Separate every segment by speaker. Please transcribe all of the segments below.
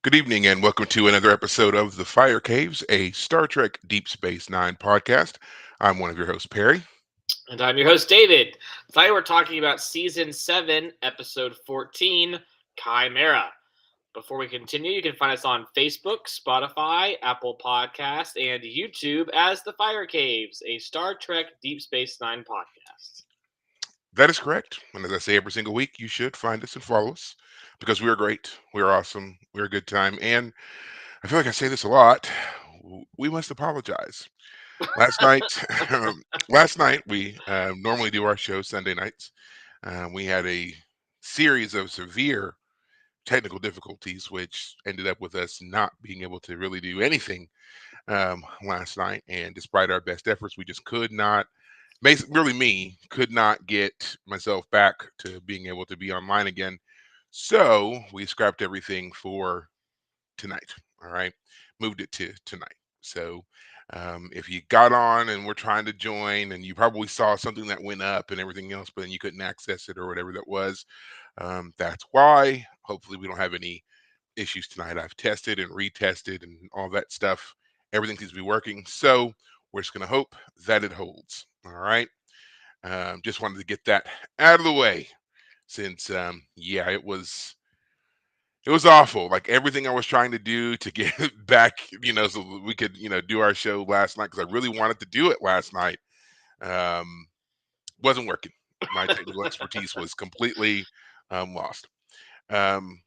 Speaker 1: Good evening, and welcome to another episode of The Fire Caves, a Star Trek Deep Space Nine podcast. I'm one of your hosts, Perry.
Speaker 2: And I'm your host, David. Today we're talking about Season 7, Episode 14, Chimera. Before we continue, you can find us on Facebook, Spotify, Apple Podcasts, and YouTube as The Fire Caves, a Star Trek Deep Space Nine podcast.
Speaker 1: That is correct. And as I say every single week, you should find us and follow us because we are great, we are awesome, we're a good time. And I feel like I say this a lot. We must apologize. Last night, last night we normally do our show Sunday nights. We had a series of severe technical difficulties, which ended up with us not being able to really do anything last night. And despite our best efforts, we just could not, really me, could not get myself back to being able to be online again. So we scrapped everything for tonight. All right. Moved it to tonight. So if you got on and were trying to join and you probably saw something that went up and everything else, but then you couldn't access it or whatever that was, that's why. Hopefully, we don't have any issues tonight. I've tested and retested and all that stuff. Everything seems to be working. So we're just going to hope that it holds. All right. Just wanted to get that out of the way since, yeah, it was awful. Like everything I was trying to do to get back, so we could, do our show last night because I really wanted to do it last night. Um, wasn't working. My technical expertise was completely lost. Um,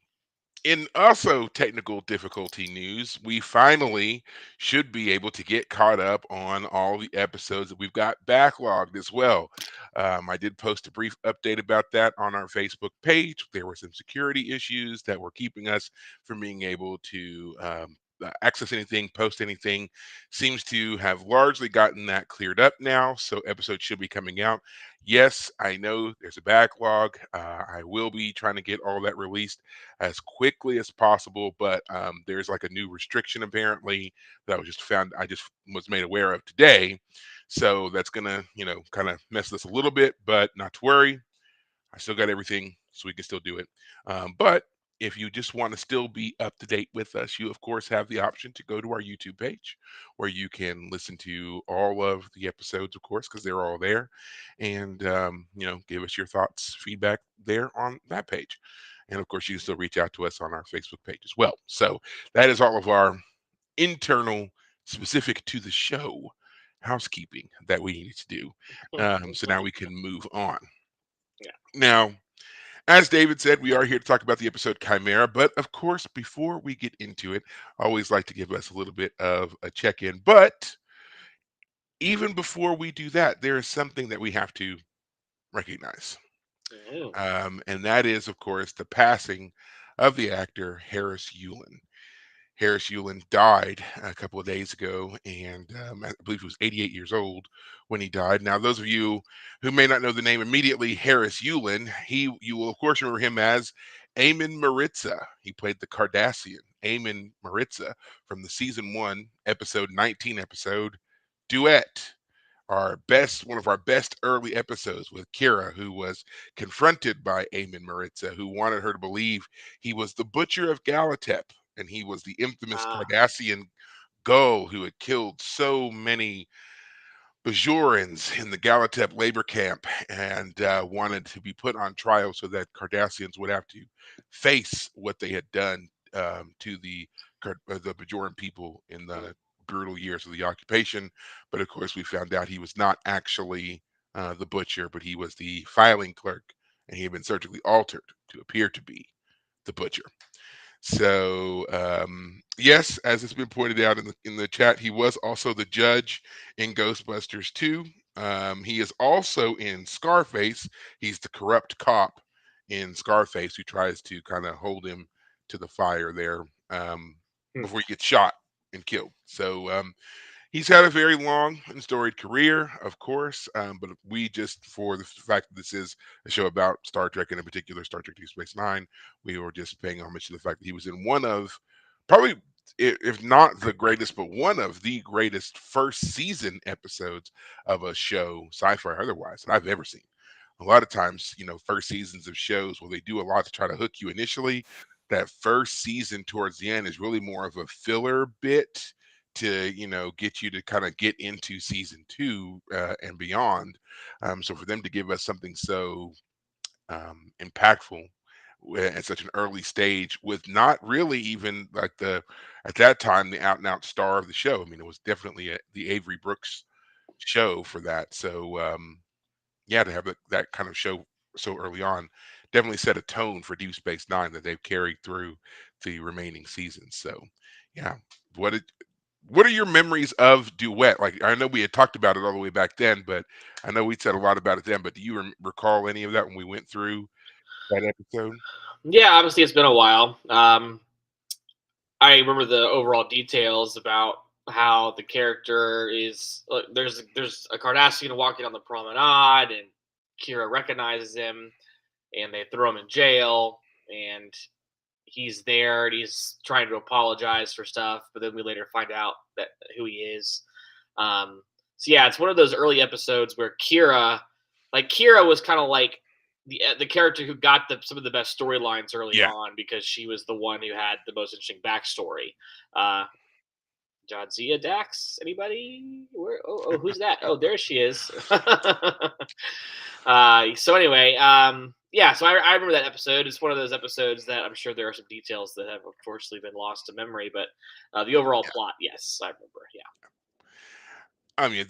Speaker 1: in also technical difficulty news, we finally should be able to get caught up on all the episodes that we've got backlogged as well. I did post a brief update about that on our Facebook page. There were some security issues that were keeping us from being able to access anything, post anything. Seems to have largely gotten that cleared up now, so episodes should be coming out. Yes, I know there's a backlog. I will be trying to get all that released as quickly as possible. But there's like a new restriction apparently that I just was made aware of today. So that's gonna, kind of mess this a little bit, but not to worry. I still got everything, so we can still do it. But if you just want to still be up to date with us, you of course have the option to go to our YouTube page where you can listen to all of the episodes, of course, because they're all there, and give us your thoughts, feedback there on that page. And of course, you can still reach out to us on our Facebook page as well. So that is all of our internal, specific to the show housekeeping that we needed to do. So now we can move on.
Speaker 2: Yeah.
Speaker 1: Now, as David said, we are here to talk about the episode Chimera. But of course, before we get into it, I always like to give us a little bit of a check in. But even before we do that, there is something that we have to recognize.
Speaker 2: Mm.
Speaker 1: And that is, of course, the passing of the actor Harris Yulin. Harris Yulin died a couple of days ago, and I believe he was 88 years old when he died. Now, those of you who may not know the name immediately, Harris Yulin, you will of course remember him as Eamon Maritza. He played the Cardassian Eamon Maritza from the season 1, episode 19 episode Duet. One of our best early episodes with Kira, who was confronted by Eamon Maritza, who wanted her to believe he was the butcher of Galatep, and he was the infamous
Speaker 2: Ah,
Speaker 1: Cardassian Gull who had killed so many Bajorans in the Galatep labor camp and wanted to be put on trial so that Cardassians would have to face what they had done to the Bajoran people in
Speaker 2: mm,
Speaker 1: the brutal years of the occupation. But of course, we found out he was not actually the butcher, but he was the filing clerk, and he had been surgically altered to appear to be the butcher. So yes, as it's been pointed out in the chat, he was also the judge in Ghostbusters 2. He is also in Scarface. He's the corrupt cop in Scarface who tries to kind of hold him to the fire there
Speaker 2: mm.
Speaker 1: before he gets shot and killed. So he's had a very long and storied career, of course, but we just, for the fact that this is a show about Star Trek, and in particular Star Trek Deep Space Nine, we were just paying homage to the fact that he was in one of, probably, if not the greatest, but one of the greatest first season episodes of a show, sci-fi or otherwise, that I've ever seen. A lot of times, first seasons of shows, well, they do a lot to try to hook you initially, that first season towards the end is really more of a filler bit to get you to kind of get into season two and beyond. So for them to give us something so impactful at such an early stage with not really even like the at that time the out and out star of the show. I mean, it was definitely the Avery Brooks show for that. So yeah, to have that kind of show so early on definitely set a tone for Deep Space Nine that they've carried through the remaining seasons. So yeah, what did what are your memories of Duet? Like, I know we had talked about it all the way back then, but I know we said a lot about it then. But do you recall any of that when we went through that episode?
Speaker 2: Yeah, obviously it's been a while. I remember the overall details about how the character is. There's a Cardassian walking on the promenade, and Kira recognizes him, and they throw him in jail, and he's there, and he's trying to apologize for stuff, but then we later find out that who he is. So yeah, it's one of those early episodes where Kira was kind of like the character who got some of the best storylines early
Speaker 1: Yeah.
Speaker 2: on because she was the one who had the most interesting backstory. Uh, Jadzia Dax, anybody? Who's that? Oh, there she is. So anyway, yeah, so I remember that episode. It's one of those episodes that I'm sure there are some details that have unfortunately been lost to memory, but the overall plot, yes, I remember. Yeah.
Speaker 1: I mean,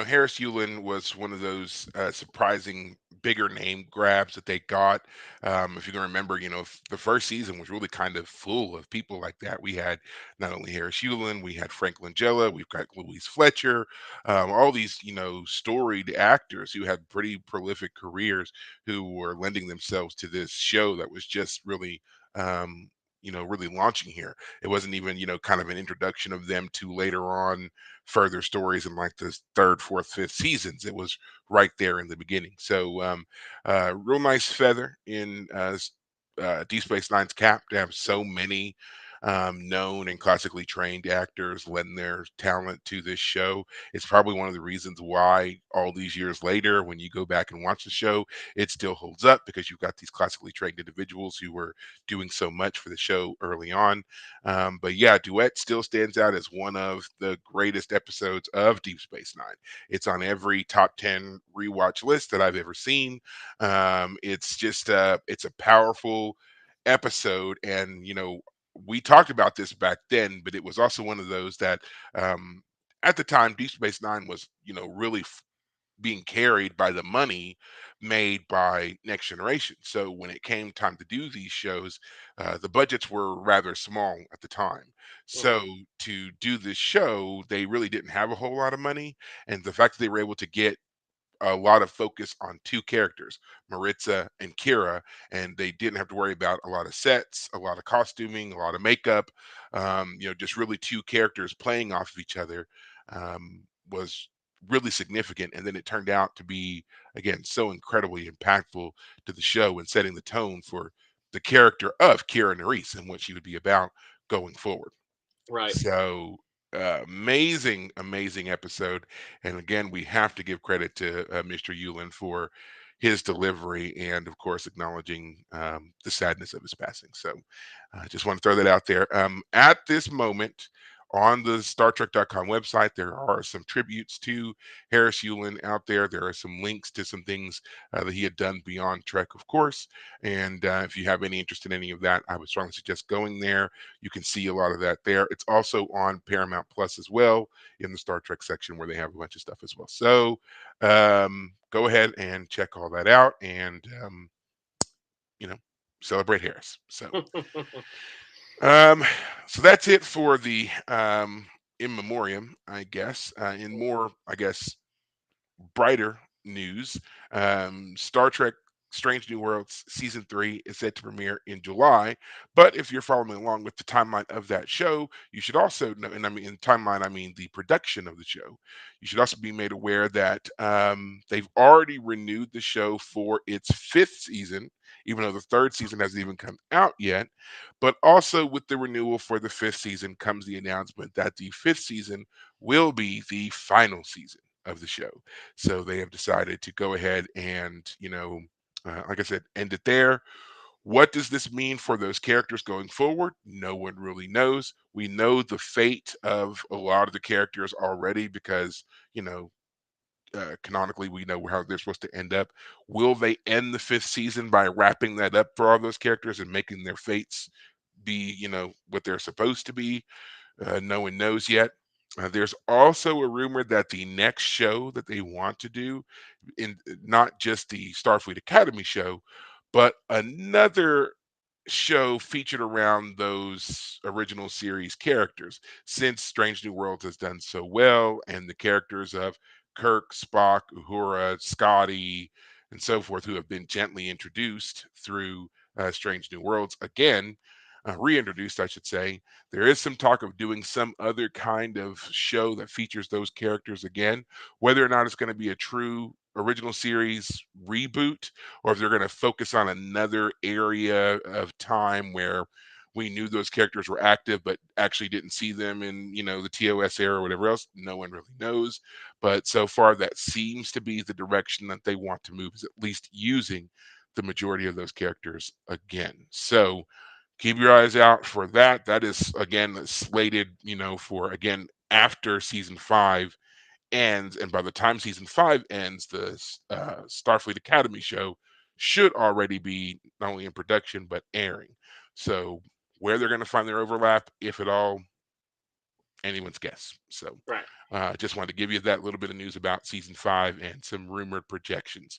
Speaker 1: Harris Yulin was one of those surprising bigger name grabs that they got. If you can remember, the first season was really kind of full of people like that. We had not only Harris Yulin, we had Frank Langella, we've got Louise Fletcher, all these, storied actors who had pretty prolific careers who were lending themselves to this show that was just really, really launching here. It wasn't even, kind of an introduction of them to later on further stories in like the third, fourth, fifth seasons. It was right there in the beginning. So real nice feather in Deep Space Nine's cap to have so many known and classically trained actors lend their talent to this show. It's probably one of the reasons why all these years later, when you go back and watch the show, it still holds up because you've got these classically trained individuals who were doing so much for the show early on. But yeah, Duet still stands out as one of the greatest episodes of Deep Space Nine. It's on every top 10 rewatch list that I've ever seen. It's just it's a powerful episode, and we talked about this back then, but it was also one of those that at the time Deep Space Nine was really being carried by the money made by Next Generation. So when it came time to do these shows, the budgets were rather small at the time. So
Speaker 2: Hmm.
Speaker 1: to do this show, they really didn't have a whole lot of money, and the fact that they were able to get a lot of focus on two characters, Maritza and Kira, and they didn't have to worry about a lot of sets, a lot of costuming, a lot of makeup. Just really two characters playing off of each other was really significant. And then it turned out to be, again, so incredibly impactful to the show and setting the tone for the character of Kira Nerys and what she would be about going forward.
Speaker 2: Right.
Speaker 1: So amazing, amazing episode. And again, we have to give credit to Mr. Yulin for his delivery and, of course, acknowledging the sadness of his passing. So I just want to throw that out there. At this moment, on the StarTrek.com website, there are some tributes to Harris Yulin out there. There are some links to some things that he had done beyond Trek, of course. And if you have any interest in any of that, I would strongly suggest going there. You can see a lot of that there. It's also on Paramount Plus as well in the Star Trek section where they have a bunch of stuff as well. So go ahead and check all that out and, you know, celebrate Harris. Um, so that's it for the in memoriam, I guess. In more, I guess, brighter news, Star Trek Strange New Worlds season 3 is set to premiere in July. But if you're following along with the timeline of that show, you should also know, and I mean in timeline, I mean the production of the show. You should also be made aware that they've already renewed the show for its 5th season, even though the 3rd season hasn't even come out yet. But also with the renewal for the 5th season comes the announcement that the 5th season will be the final season of the show. So they have decided to go ahead and, like I said, end it there. What does this mean for those characters going forward? No one really knows. We know the fate of a lot of the characters already because, you know, canonically we know how they're supposed to end up. Will they end the fifth season by wrapping that up for all those characters and making their fates be, you know, what they're supposed to be? No one knows yet. There's also a rumor that the next show that they want to do, in not just the Starfleet Academy show, but another show featured around those original series characters. Since Strange New Worlds has done so well, and the characters of Kirk, Spock, Uhura, Scotty, and so forth, who have been gently introduced through Strange New Worlds again, reintroduced, I should say. There is some talk of doing some other kind of show that features those characters again. Whether or not it's going to be a true original series reboot, or if they're going to focus on another area of time where we knew those characters were active but actually didn't see them in, you know, the TOS era or whatever else, no one really knows. But so far that seems to be the direction that they want to move, is at least using the majority of those characters again. So keep your eyes out for that. That is again slated, you know, for again after season 5 ends, and by the time season 5 ends, the Starfleet Academy show should already be not only in production but airing. So where they're going to find their overlap, if at all, anyone's guess. So
Speaker 2: Right.
Speaker 1: just wanted to give you that little bit of news about season 5 and some rumored projections.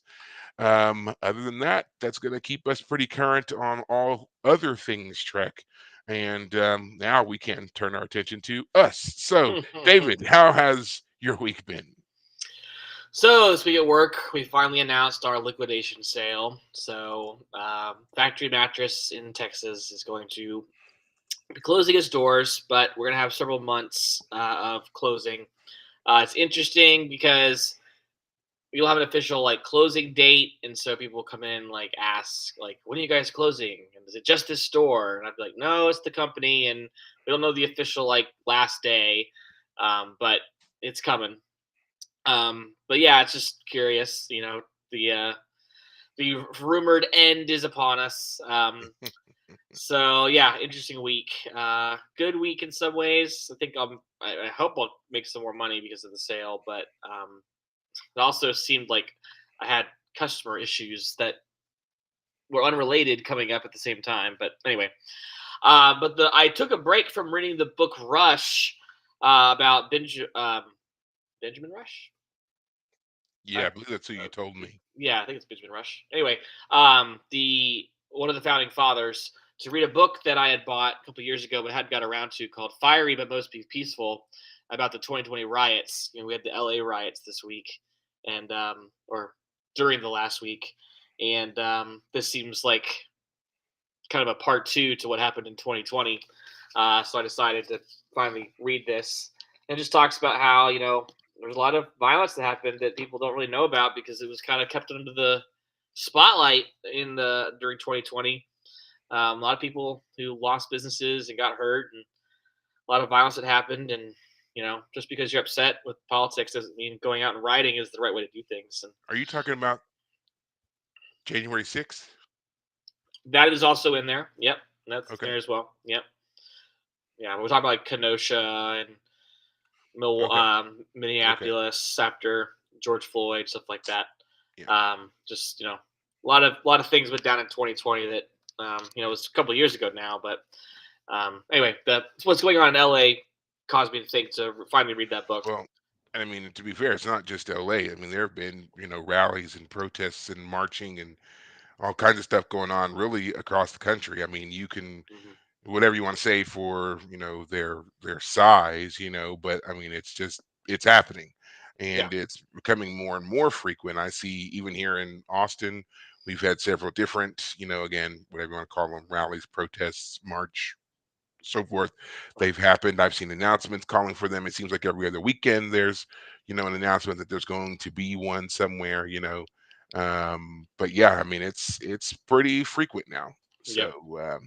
Speaker 1: Other than that, that's going to keep us pretty current on all other things Trek. And now we can turn our attention to us. So, David, how has your week been?
Speaker 2: So this week at work, we finally announced our liquidation sale. So Factory Mattress in Texas is going to be closing its doors, but we're gonna have several months of closing. It's interesting because you'll have an official like closing date, and so people come in like ask like, "When are you guys closing? And is it just this store?" And I'd be like, "No, it's the company, and we don't know the official like last day, but it's coming." But yeah, it's just curious. The rumored end is upon us. So yeah, interesting week. Good week in some ways. I hope I'll make some more money because of the sale, but it also seemed like I had customer issues that were unrelated coming up at the same time. But anyway, I took a break from reading the book Rush about Benjamin Rush.
Speaker 1: Yeah, I believe that's who you told me.
Speaker 2: Yeah, I think it's Benjamin Rush. Anyway, the one of the founding fathers, to read a book that I had bought a couple years ago but hadn't got around to, called "Fiery but Mostly Peaceful," about the 2020 riots. We had the LA riots this week, and or during the last week, and this seems like kind of a part two to what happened in 2020. So I decided to finally read this. And it just talks about how, there's a lot of violence that happened that people don't really know about because it was kind of kept under the spotlight during 2020. A lot of people who lost businesses and got hurt, and a lot of violence that happened. And just because you're upset with politics doesn't mean going out and rioting is the right way to do things. And
Speaker 1: Are you talking about January 6th?
Speaker 2: that is also in there. Yep, that's in
Speaker 1: Okay.
Speaker 2: there as well. Yep. Yeah, we're talking about like Kenosha and
Speaker 1: Okay. Okay.
Speaker 2: Minneapolis after George Floyd, stuff like that.
Speaker 1: Yeah.
Speaker 2: Just a lot of things went down in 2020 that it was a couple of years ago now. But anyway, what's going on in LA caused me to think to finally read that book.
Speaker 1: Well, I mean, to be fair, it's not just LA. I mean, there have been, you know, rallies and protests and marching and all kinds of stuff going on really across the country. I mean, you can
Speaker 2: Hmm.
Speaker 1: whatever you want to say for, you know, their size, you know, but I mean, it's just it's happening,
Speaker 2: Yeah,
Speaker 1: and it's becoming more and more frequent. I see even here in Austin, we've had several different, you know, again, whatever you want to call them, rallies, protests, march, so forth. They've happened. I've seen announcements calling for them. It seems like every other weekend there's, you know, an announcement that there's going to be one somewhere, you know. But yeah, I mean, it's pretty frequent now.
Speaker 2: yep,
Speaker 1: So
Speaker 2: yeah,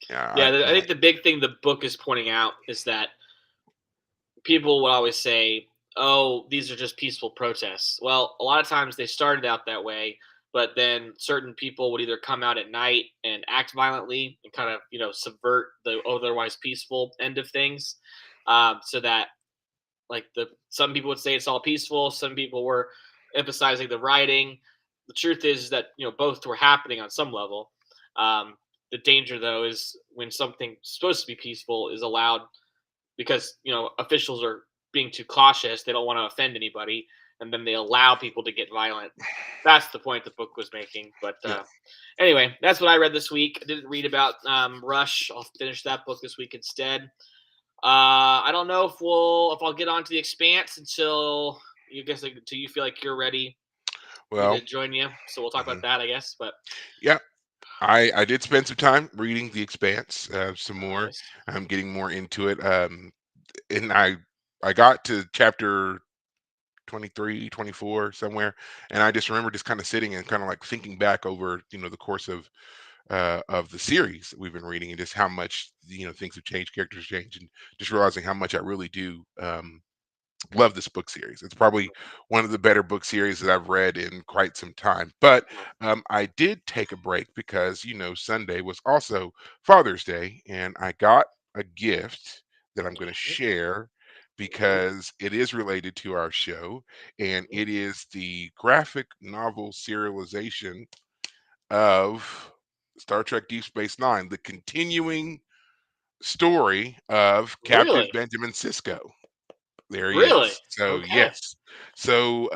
Speaker 1: yeah,
Speaker 2: yeah. I
Speaker 1: I
Speaker 2: think the big thing the book is pointing out is that people would always say, "Oh, these are just peaceful protests." Well, a lot of times they started out that way, but then certain people would either come out at night and act violently and kind of subvert the otherwise peaceful end of things, so that like the some people would say it's all peaceful, some people were emphasizing the rioting. The truth is that both were happening on some level. The danger though is when something supposed to be peaceful is allowed because officials are being too cautious, they don't want to offend anybody, and then they allow people to get violent. That's the point the book was making. But
Speaker 1: Yeah.
Speaker 2: anyway, that's what I read this week. I didn't read about Rush. I'll finish that book this week instead. I don't know if I'll get onto the Expanse until until you feel like you're ready for me
Speaker 1: Well,
Speaker 2: to join you. So we'll talk about
Speaker 1: mhm.
Speaker 2: that, I guess. But
Speaker 1: Yeah, I did spend some time reading The Expanse, some more.
Speaker 2: nice.
Speaker 1: I'm getting more into it. And I got to chapter 23, 24 somewhere, and I just remember just kind of sitting and kind of like thinking back over, the course of the series that we've been reading and just how much, things have changed, characters change, and just realizing how much I really do love this book series. It's probably one of the better book series that I've read in quite some time. But I did take a break because Sunday was also Father's Day, and I got a gift that I'm going to share
Speaker 2: Mhm.
Speaker 1: because it is related to our show, and
Speaker 2: Mhm.
Speaker 1: it is the graphic novel serialization of Star Trek Deep Space Nine, the continuing story of Captain
Speaker 2: Really,
Speaker 1: Benjamin Sisko. There he
Speaker 2: really.
Speaker 1: is. So
Speaker 2: Okay.
Speaker 1: yes. So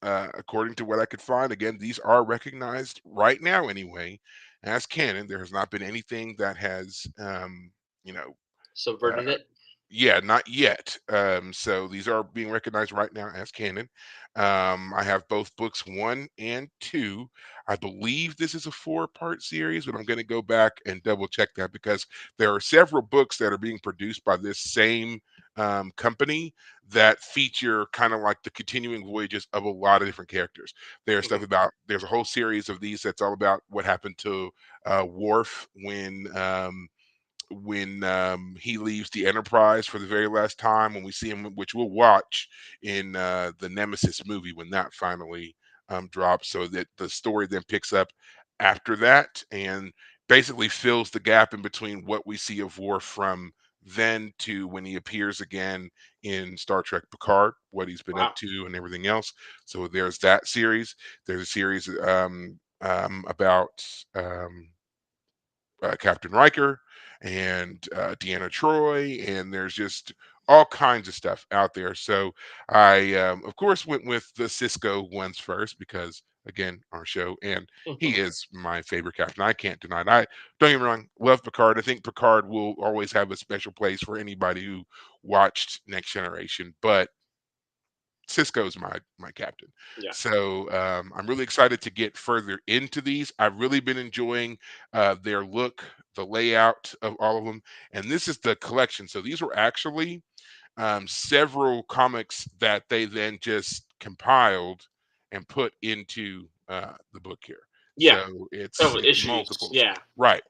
Speaker 1: according to what I could find, again, these are recognized right now anyway as canon. There has not been anything that has you know uh,
Speaker 2: Subverted it.
Speaker 1: yeah, not yet. So these are being recognized right now as canon. I have both books 1 and 2. I believe this is a 4-part series, but I'm going to go back and double check that because there are several books that are being produced by this same company that feature kind of like the continuing voyages of a lot of different characters. There's stuff
Speaker 2: Mhm.
Speaker 1: about there's a whole series of these that's all about what happened to Worf when he leaves the Enterprise for the very last time, when we see him, which we'll watch in the Nemesis movie when that finally drops, so that the story then picks up after that and basically fills the gap in between what we see of Worf from then to when he appears again in Star Trek Picard, what he's been up
Speaker 2: Wow.
Speaker 1: to and everything else. So there's that series. There's a series about Captain Riker and Deanna Troy, and there's just all kinds of stuff out there. So I, of course, went with the Cisco ones first because, again, our show, and he is my favorite captain. I can't deny it. I don't get me wrong, love Picard. I think Picard will always have a special place for anybody who watched Next Generation, but Cisco's my captain.
Speaker 2: Yeah.
Speaker 1: So I'm really excited to get further into these. I've really been enjoying their look, the layout of all of them, and this is the collection. So these were actually several comics that they then just compiled and put into the book here.
Speaker 2: Yeah.
Speaker 1: So it's
Speaker 2: Several
Speaker 1: it's
Speaker 2: issues.
Speaker 1: multiples,
Speaker 2: Yeah.
Speaker 1: right?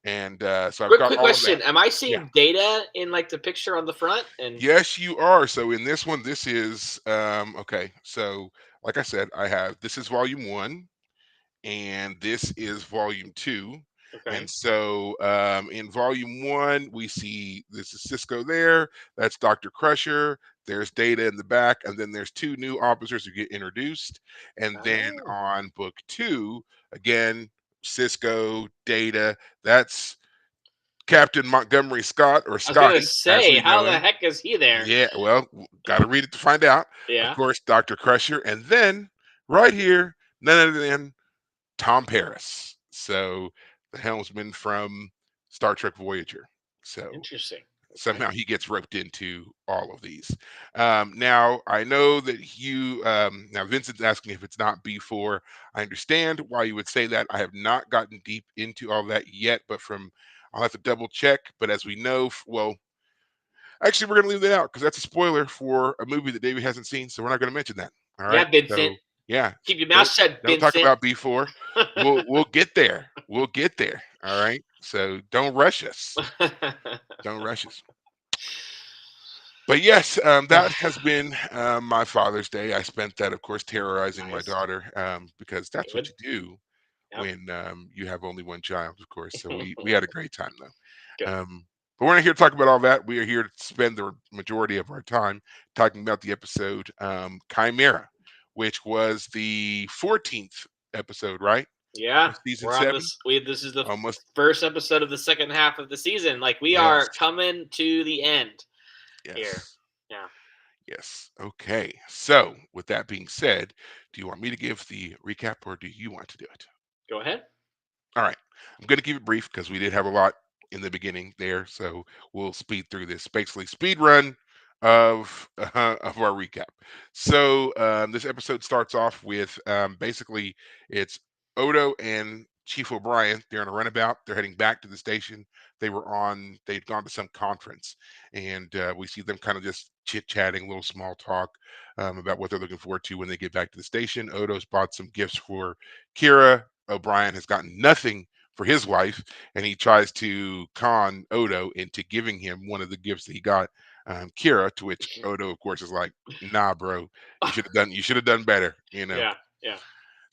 Speaker 1: And so I've got
Speaker 2: Quick
Speaker 1: all of that.
Speaker 2: question. Am I
Speaker 1: Yeah.
Speaker 2: seeing Data in like the picture on the front? And
Speaker 1: Yes, you are. So in this one, this is okay. So like I said, I have this is volume 1 and this is volume 2. And
Speaker 2: okay.
Speaker 1: so in volume 1, we see this is Cisco there. That's Dr. Crusher. There's Data in the back, and then there's 2 new officers who get introduced. And then
Speaker 2: Oh.
Speaker 1: on book 2, again, Cisco, Data. That's Captain Montgomery Scott, or
Speaker 2: I was gonna
Speaker 1: Scotty, as
Speaker 2: say,
Speaker 1: we
Speaker 2: how
Speaker 1: know
Speaker 2: the
Speaker 1: him.
Speaker 2: heck is he there?
Speaker 1: Yeah, well, gotta read it to find out. Of
Speaker 2: Yeah.
Speaker 1: course, Dr. Crusher, and then right here, none other than Tom Paris. So the helmsman from Star Trek Voyager. So
Speaker 2: Interesting. Okay.
Speaker 1: somehow he gets roped into all of these. Now I know that now Vincent's asking if it's not B4. I understand why you would say that. I have not gotten deep into all that yet, but I'll have to double check. But as we know, well, actually, we're going to leave that out because that's a spoiler for a movie that David hasn't seen, so we're not going to mention that. All
Speaker 2: Yeah,
Speaker 1: right.
Speaker 2: Vincent.
Speaker 1: So yeah,
Speaker 2: Keep your mouth
Speaker 1: don't
Speaker 2: shut,
Speaker 1: don't talk
Speaker 2: Vincent.
Speaker 1: about B4. We'll get there. We'll get there. All right. So don't rush us. Don't rush us. But yes, that has been my Father's Day. I spent that, of course, terrorizing my
Speaker 2: Nice.
Speaker 1: daughter because that's what
Speaker 2: Good.
Speaker 1: you do
Speaker 2: Yep.
Speaker 1: when you have only one child, of course. So we had a great time though.
Speaker 2: Good.
Speaker 1: But we're not here to talk about all that. We are here to spend the majority of our time talking about the episode Chimera, which was the 14th episode, right?
Speaker 2: Yeah,
Speaker 1: Of season
Speaker 2: we're on
Speaker 1: 7.
Speaker 2: this. This is the
Speaker 1: Almost.
Speaker 2: first episode of the second half of the season. Like we
Speaker 1: Yes.
Speaker 2: are coming to the end here.
Speaker 1: Yes.
Speaker 2: Yeah.
Speaker 1: Yes. Okay. So, with that being said, do you want me to give the recap or do you want to do it?
Speaker 2: Go ahead.
Speaker 1: All right. I'm going to keep it brief because we did have a lot in the beginning there. So, we'll speed through this. Basically, speed run of our recap. So, this episode starts off with basically it's Odo and Chief O'Brien. They're on a runabout. They're heading back to the station. They'd gone to some conference, and we see them kind of just chit chatting, little small talk about what they're looking forward to when they get back to the station. Odo's bought some gifts for Kira. O'Brien has gotten nothing for his wife, and he tries to con Odo into giving him one of the gifts that he got Kira. To which Odo, of course, is like, "Nah, bro, you should have done better," you know.
Speaker 2: Yeah. Yeah.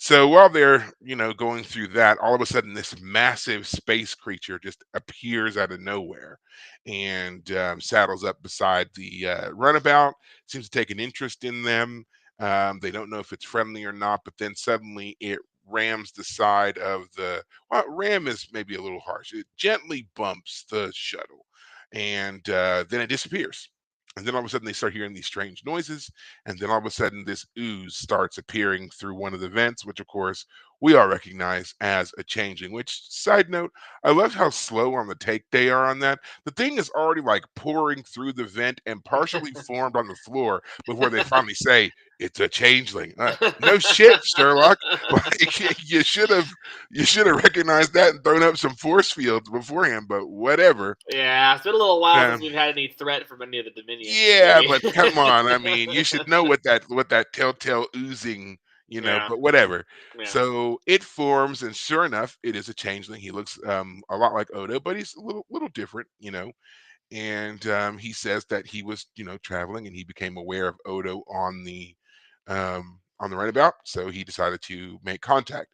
Speaker 1: So while they're, going through that, all of a sudden this massive space creature just appears out of nowhere and saddles up beside the runabout. Seems to take an interest in them. They don't know if it's friendly or not, but then suddenly it rams the side of the. Well, ram is maybe a little harsh. It gently bumps the shuttle, and then it disappears. And then all of a sudden they start hearing these strange noises, and then all of a sudden this ooze starts appearing through one of the vents, which of course we all recognize as a changeling. Which, side note, I love how slow on the take they are on that. The thing is already like pouring through the vent and partially formed on the floor before they finally say it's a changeling. No shit, Sherlock. Like you should have recognized that and thrown up some force fields beforehand, but whatever.
Speaker 2: Yeah, it's been a little while since
Speaker 1: Um,
Speaker 2: we've had any threat from any of the Dominions,
Speaker 1: yeah,
Speaker 2: maybe.
Speaker 1: but come on. I mean, you should know what that telltale oozing,
Speaker 2: Yeah.
Speaker 1: but whatever.
Speaker 2: Yeah.
Speaker 1: So it forms, and sure enough, it is a changeling. He looks a lot like Odo, but he's a little different. And he says that he was, traveling and he became aware of Odo on the runabout. So he decided to make contact.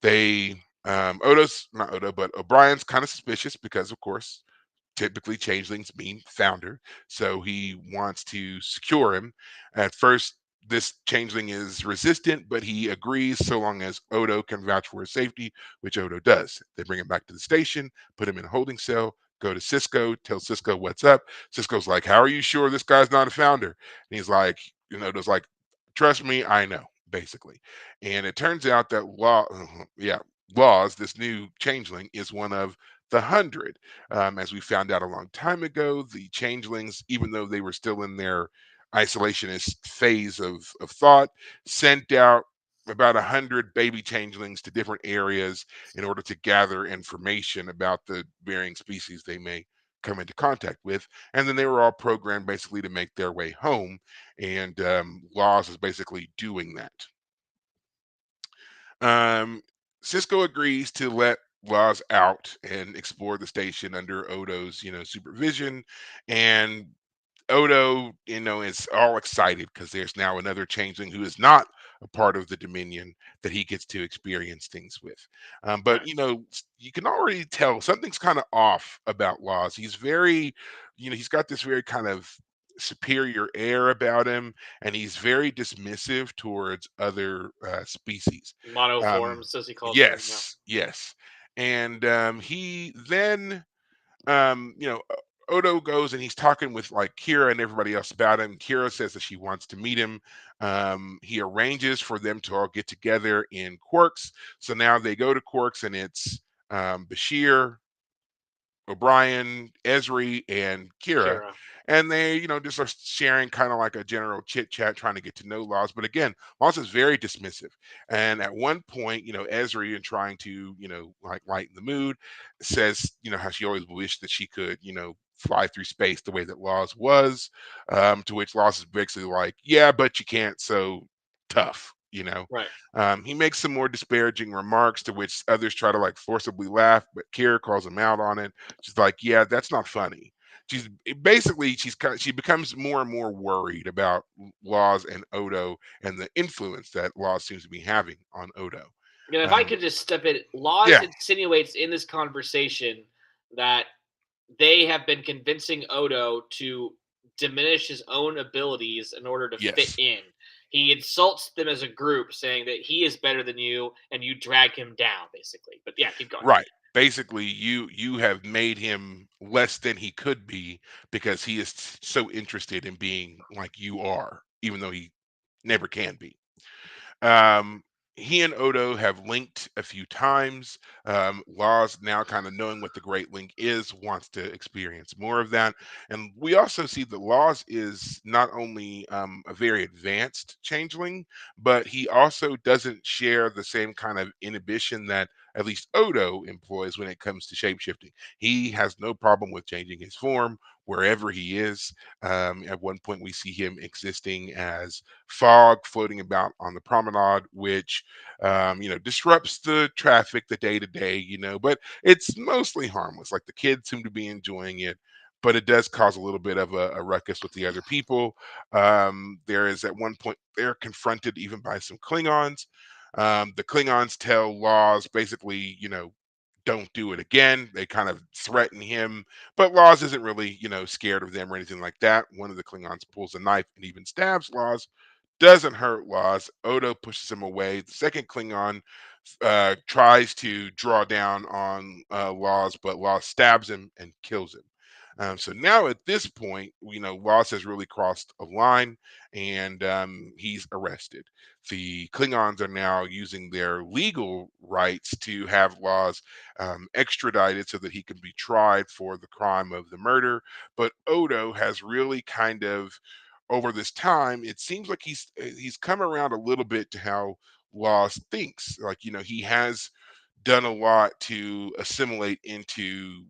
Speaker 1: They Odo's not Odo, but O'Brien's kind of suspicious because of course typically changelings mean founder. So he wants to secure him. At first, this changeling is resistant, but he agrees so long as Odo can vouch for his safety, which Odo does. They bring him back to the station, put him in a holding cell, go to Cisco, tell Cisco what's up. Cisco's like, "How are you sure this guy's not a founder?" And he's like, Odo's like, "Trust me, I know," basically. And it turns out that yeah, Laws, this new changeling, is one of the 100. As we found out a long time ago, the changelings, even though they were still in their isolationist phase of thought, sent out about 100 baby changelings to different areas in order to gather information about the varying species they may come into contact with. And then they were all programmed basically to make their way home. And Laws is basically doing that. Um, Cisco agrees to let Laws out and explore the station under Odo's, supervision. And Odo, is all excited because there's now another changeling who is not a part of the Dominion that he gets to experience things with. But
Speaker 2: Right.
Speaker 1: you can already tell something's kind of off about Laws. He's very, he's got this very kind of superior air about him, and he's very dismissive towards other species. Um,
Speaker 2: Monoforms, as he calls them. Yeah.
Speaker 1: yes, yes, and he then Odo goes and he's talking with like Kira and everybody else about him. Kira says that she wants to meet him. He arranges for them to all get together in Quarks. So now they go to Quarks and it's Bashir, O'Brien, Esri, and Kira.
Speaker 2: Kira.
Speaker 1: And they, just are sharing kind of like a general chit chat, trying to get to know Laws. But again, Laws is very dismissive. And at one point, Esri, in trying to, like lighten the mood, says, how she always wished that she could, fly through space the way that Laws was. To which Laws is basically like, yeah, but you can't. So tough.
Speaker 2: Right.
Speaker 1: He makes some more disparaging remarks to which others try to like forcibly laugh, but Kira calls him out on it. She's like, "Yeah, that's not funny." basically she becomes more and more worried about Laws and Odo and the influence that Laws seems to be having on Odo.
Speaker 2: And if I
Speaker 1: Um,
Speaker 2: could just step in, Laws
Speaker 1: yeah,
Speaker 2: insinuates in this conversation that they have been convincing Odo to diminish his own abilities in order to fit
Speaker 1: yes,
Speaker 2: in. He insults them as a group, saying that he is better than you and you drag him down, basically. But yeah, keep going.
Speaker 1: right. Basically, you have made him less than he could be because he is so interested in being like you are, even though he never can be. Um, he and Odo have linked a few times. Laws, now kind of knowing what the Great Link is, wants to experience more of that. And we also see that Laws is not only a very advanced changeling, but he also doesn't share the same kind of inhibition that at least Odo employs when it comes to shapeshifting. He has no problem with changing his form wherever he is. At one point, we see him existing as fog floating about on the promenade, which disrupts the traffic, the day to day, but it's mostly harmless. Like the kids seem to be enjoying it, but it does cause a little bit of a ruckus with the other people. There is at one point they're confronted even by some Klingons. The Klingons tell Laws basically, don't do it again. They kind of threaten him, but Laws isn't really, scared of them or anything like that. One of the Klingons pulls a knife and even stabs Laws, doesn't hurt Laws. Odo pushes him away. The second Klingon tries to draw down on Laws, but Laws stabs him and kills him. So now at this point, Laws has really crossed a line and he's arrested. The Klingons are now using their legal rights to have Laws extradited so that he can be tried for the crime of the murder. But Odo has really kind of over this time, it seems like he's come around a little bit to how Laws thinks. Like, he has done a lot to assimilate into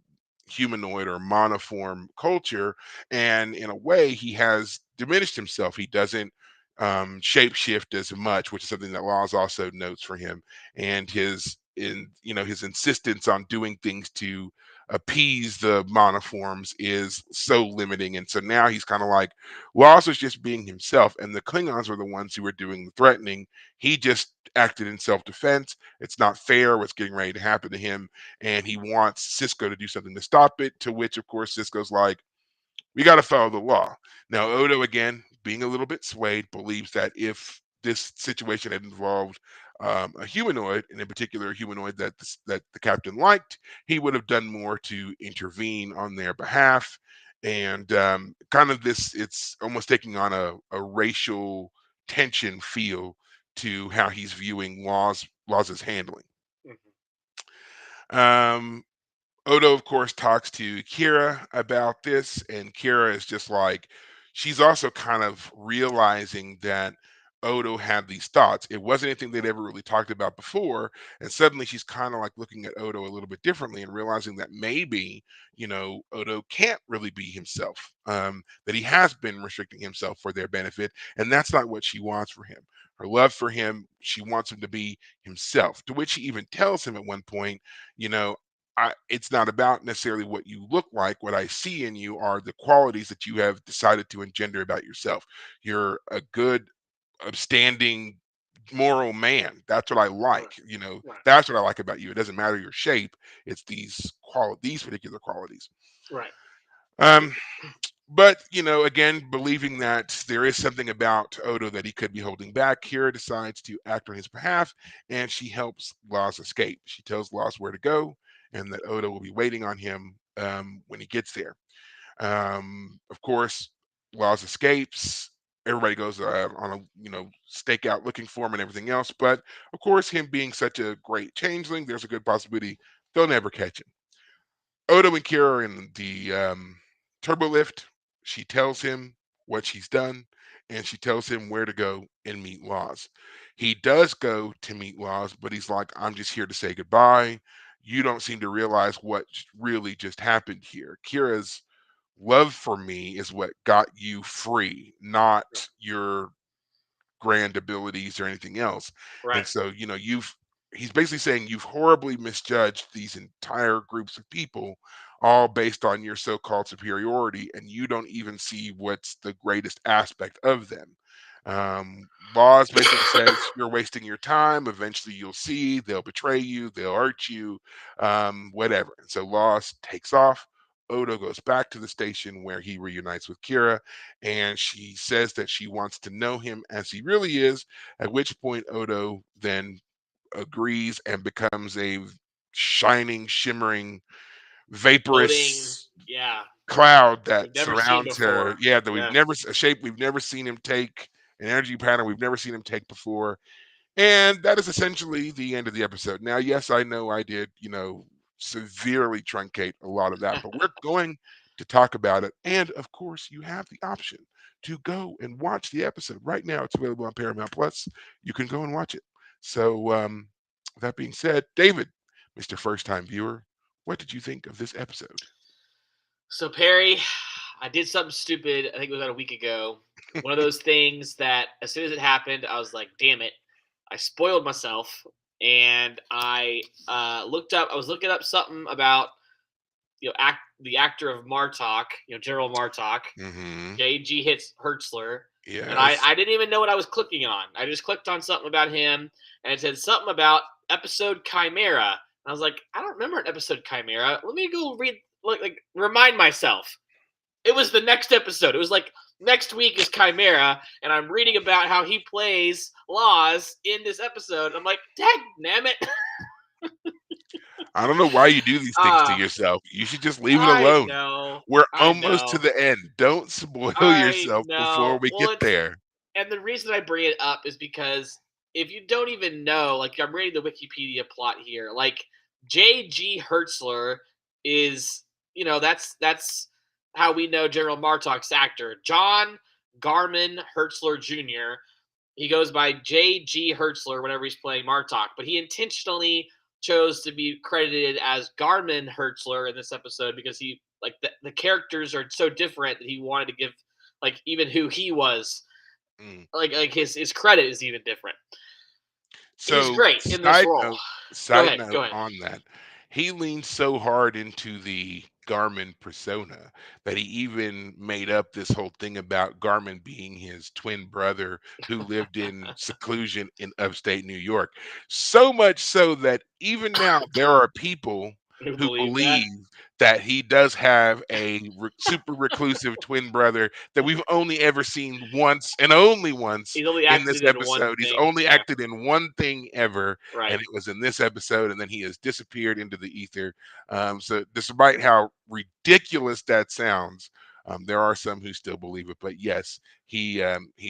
Speaker 1: humanoid or monoform culture, and in a way, he has diminished himself. He doesn't shapeshift as much, which is something that Laws also notes for him, and his insistence on doing things to appease the monoforms is so limiting. And so now he's kind of like, Laws was just being himself, and the Klingons were the ones who were doing the threatening. He just acted in self-defense. It's not fair what's getting ready to happen to him, and he wants Sisko to do something to stop it. To which, of course, Sisko's like, we got to follow the law. Now, Odo, again, being a little bit swayed, believes that if this situation had involved a humanoid, and in particular a humanoid that the captain liked, he would have done more to intervene on their behalf. And kind of this, it's almost taking on a racial tension feel to how he's viewing Laws's handling.
Speaker 2: Mhm.
Speaker 1: Um, Odo, of course, talks to Kira about this, and Kira is just like, she's also kind of realizing that Odo had these thoughts. It wasn't anything they'd ever really talked about before, and suddenly she's kind of like looking at Odo a little bit differently and realizing that maybe, Odo can't really be himself. That he has been restricting himself for their benefit, and that's not what she wants for him. Her love for him, she wants him to be himself. To which she even tells him at one point, you know, it's not about necessarily what you look like. What I see in you are the qualities that you have decided to engender about yourself. You're a good, upstanding, moral man. That's what I
Speaker 2: Right.
Speaker 1: like.
Speaker 2: Right.
Speaker 1: That's what I like about you. It doesn't matter your shape. It's these particular qualities.
Speaker 2: Right.
Speaker 1: Um, but again, believing that there is something about Odo that he could be holding back, Kira decides to act on his behalf, and she helps Laws escape. She tells Laws where to go, and that Odo will be waiting on him when he gets there. Of course, Laws escapes. Everybody goes on a stakeout looking for him and everything else. But of course, him being such a great changeling, there's a good possibility they'll never catch him. Odo and Kira are in the turbo lift. She tells him what she's done, and she tells him where to go and meet Laws. He does go to meet Laws, but he's like, I'm just here to say goodbye. You don't seem to realize what really just happened here. Kira's love for me is what got you free, not your grand abilities or anything else.
Speaker 2: Right.
Speaker 1: And so, he's basically saying you've horribly misjudged these entire groups of people all based on your so-called superiority, and you don't even see what's the greatest aspect of them. Laws basically says you're wasting your time. Eventually, you'll see they'll betray you, they'll hurt you, whatever. And so Laws takes off. Odo goes back to the station where he reunites with Kira, and she says that she wants to know him as he really is. At which point, Odo then agrees and becomes a shining, shimmering,
Speaker 2: Floating,
Speaker 1: vaporous
Speaker 2: yeah,
Speaker 1: cloud
Speaker 2: we've
Speaker 1: that
Speaker 2: never seen
Speaker 1: surrounds her.
Speaker 2: before.
Speaker 1: Yeah, that we've
Speaker 2: Yeah.
Speaker 1: never a shape we've never seen him take, an energy pattern we've never seen him take before. And that is essentially the end of the episode. Now, yes, I know I did, severely truncate a lot of that, but we're going to talk about it. And of course, you have the option to go and watch the episode right now. It's available on Paramount Plus. You can go and watch it. So, that being said, David, Mr. First Time Viewer, what did you think of this episode?
Speaker 2: So Perry, I did something stupid. I think it was about a week ago. One of those things that as soon as it happened, I was like, "Damn it!" I spoiled myself, and I looked up. I was looking up something about the actor of Martok, General Martok,
Speaker 1: Hmm.
Speaker 2: J.G. Hits Hertzler, and
Speaker 1: Yes.
Speaker 2: I didn't even know what I was clicking on. I just clicked on something about him, and it said something about episode Chimera. And I was like, I don't remember an episode Chimera. Let me go read, like remind myself. It was the next episode. It was like next week is Chimera, and I'm reading about how he plays Laws in this episode. I'm like, dang it.
Speaker 1: I don't know why you do these things to
Speaker 2: Ah,
Speaker 1: yourself. You should just leave it
Speaker 2: I
Speaker 1: alone.
Speaker 2: know.
Speaker 1: We're
Speaker 2: I
Speaker 1: almost to
Speaker 2: know.
Speaker 1: the end. Don't spoil
Speaker 2: I
Speaker 1: yourself before
Speaker 2: know.
Speaker 1: we
Speaker 2: Well,
Speaker 1: get there.
Speaker 2: and the reason I bring it up is because if you don't even know, like I'm reading the Wikipedia plot here, like J.G. Hertzler is, that's how we know General Martok's actor, John Garman Hertzler Jr. He goes by J.G. Hertzler whenever he's playing Martok, but he intentionally chose to be credited as Garman Hertzler in this episode because he like the characters are so different that he wanted to give like even who he was
Speaker 1: Mm.
Speaker 2: like his credit is even different. He's
Speaker 1: So,
Speaker 2: great in this role. Go
Speaker 1: side
Speaker 2: ahead,
Speaker 1: note
Speaker 2: go ahead.
Speaker 1: on that, he leaned so hard into the Garmin persona that he even made up this whole thing about Garmin being his twin brother who lived in seclusion in upstate New York. So much so that even now there are people
Speaker 2: Who
Speaker 1: who
Speaker 2: believe that?
Speaker 1: believe that he does have a super reclusive twin brother that we've only ever seen once and only once
Speaker 2: He's only
Speaker 1: in this
Speaker 2: acted in one
Speaker 1: episode. He's
Speaker 2: thing.
Speaker 1: only
Speaker 2: Yeah,
Speaker 1: acted in one thing ever, and
Speaker 2: right.
Speaker 1: it was in this episode, and then he has disappeared into the ether. So, despite how ridiculous that sounds, there are some who still believe it. But yes, he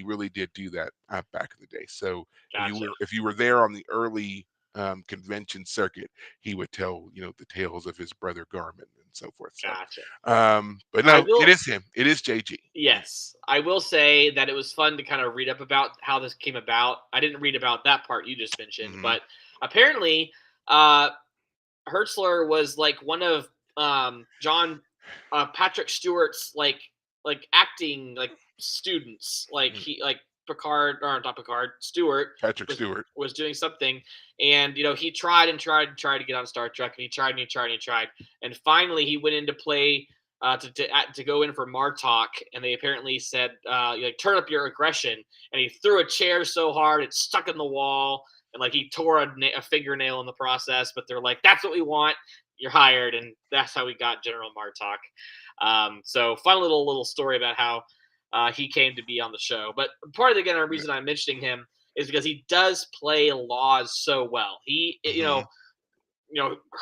Speaker 1: really did do that back in the day. So
Speaker 2: Gotcha.
Speaker 1: if you were there on the early convention circuit, he would tell the tales of his brother Garmin and so forth. So,
Speaker 2: Gotcha.
Speaker 1: but
Speaker 2: I
Speaker 1: no, it
Speaker 2: will
Speaker 1: is him. It is JG.
Speaker 2: Yes, I will say that it was fun to kind of read up about how this came about. I didn't read about that part you just mentioned,
Speaker 1: Hmm.
Speaker 2: but apparently, uh, Hertzler was like one of John Patrick Stewart's like acting like students. Like he like Picard or not Picard Stewart
Speaker 1: Patrick
Speaker 2: was
Speaker 1: Stewart.
Speaker 2: was doing something, and he tried and tried and tried to get on Star Trek, and he tried and he tried and he tried, and finally he went into play to go in for Martok, and they apparently said, like, turn up your aggression, and he threw a chair so hard it stuck in the wall, and like he tore a fingernail in the process. But they're like, that's what we want. You're hired, and that's how we got General Martok. So fun little story about how he came to be on the show. But part of the
Speaker 1: Yeah.
Speaker 2: reason I'm mentioning him is because he does play Laws so well. He
Speaker 1: Hmm.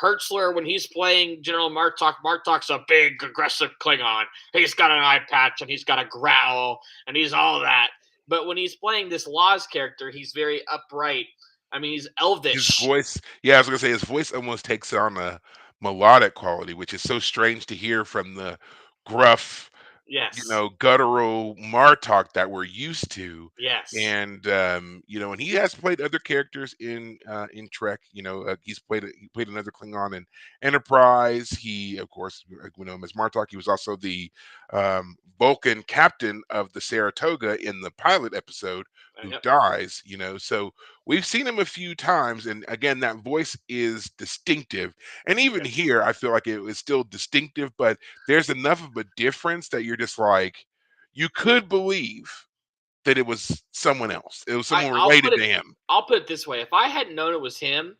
Speaker 2: Hertzler, when he's playing General Martok, Martok's a big, aggressive Klingon. He's got an eye patch and he's got a growl and he's all that. But when he's playing this Laws character, he's very upright. I mean, he's
Speaker 1: His
Speaker 2: elvish.
Speaker 1: voice, yeah, I was gonna say his voice almost takes on a melodic quality, which is so strange to hear from the gruff,
Speaker 2: Yes.
Speaker 1: guttural Martok that we're used to.
Speaker 2: Yes.
Speaker 1: And and he has played other characters in Trek. He played another Klingon in Enterprise. He, of course, we know him as Martok. He was also the Vulcan captain of the Saratoga in the pilot episode, who
Speaker 2: Yep.
Speaker 1: dies, so we've seen him a few times, and again, that voice is distinctive. And even
Speaker 2: Yes.
Speaker 1: here, I feel like it was still distinctive, but there's enough of a difference that you're just like, you could believe that it was someone else. It was
Speaker 2: I
Speaker 1: someone
Speaker 2: I'll put
Speaker 1: related
Speaker 2: it
Speaker 1: to him.
Speaker 2: I'll put it this way. If I hadn't known it was him,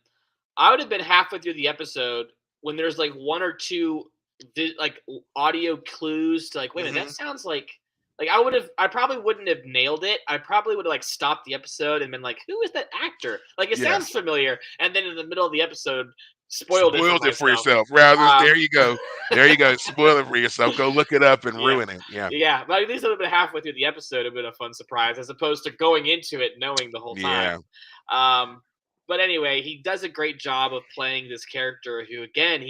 Speaker 2: I would have been halfway through the episode when there's like one or two audio clues to like, wait a minute, that
Speaker 1: Hmm.
Speaker 2: sounds like I probably wouldn't have nailed it. I probably would have like stopped the episode and been like, who is that actor? Like it sounds
Speaker 1: Yes.
Speaker 2: familiar. And then in the middle of the episode, spoiled it for
Speaker 1: Spoiled it for
Speaker 2: myself.
Speaker 1: yourself. Rather,
Speaker 2: Um,
Speaker 1: there you go. There you go. Spoil it for yourself. Go look it up and
Speaker 2: yeah.
Speaker 1: ruin it. Yeah.
Speaker 2: Yeah, but at least it would have been halfway through the episode. It would have been a fun surprise as opposed to going into it knowing the whole time.
Speaker 1: Yeah.
Speaker 2: Um, but anyway, he does a great job of playing this character who, again,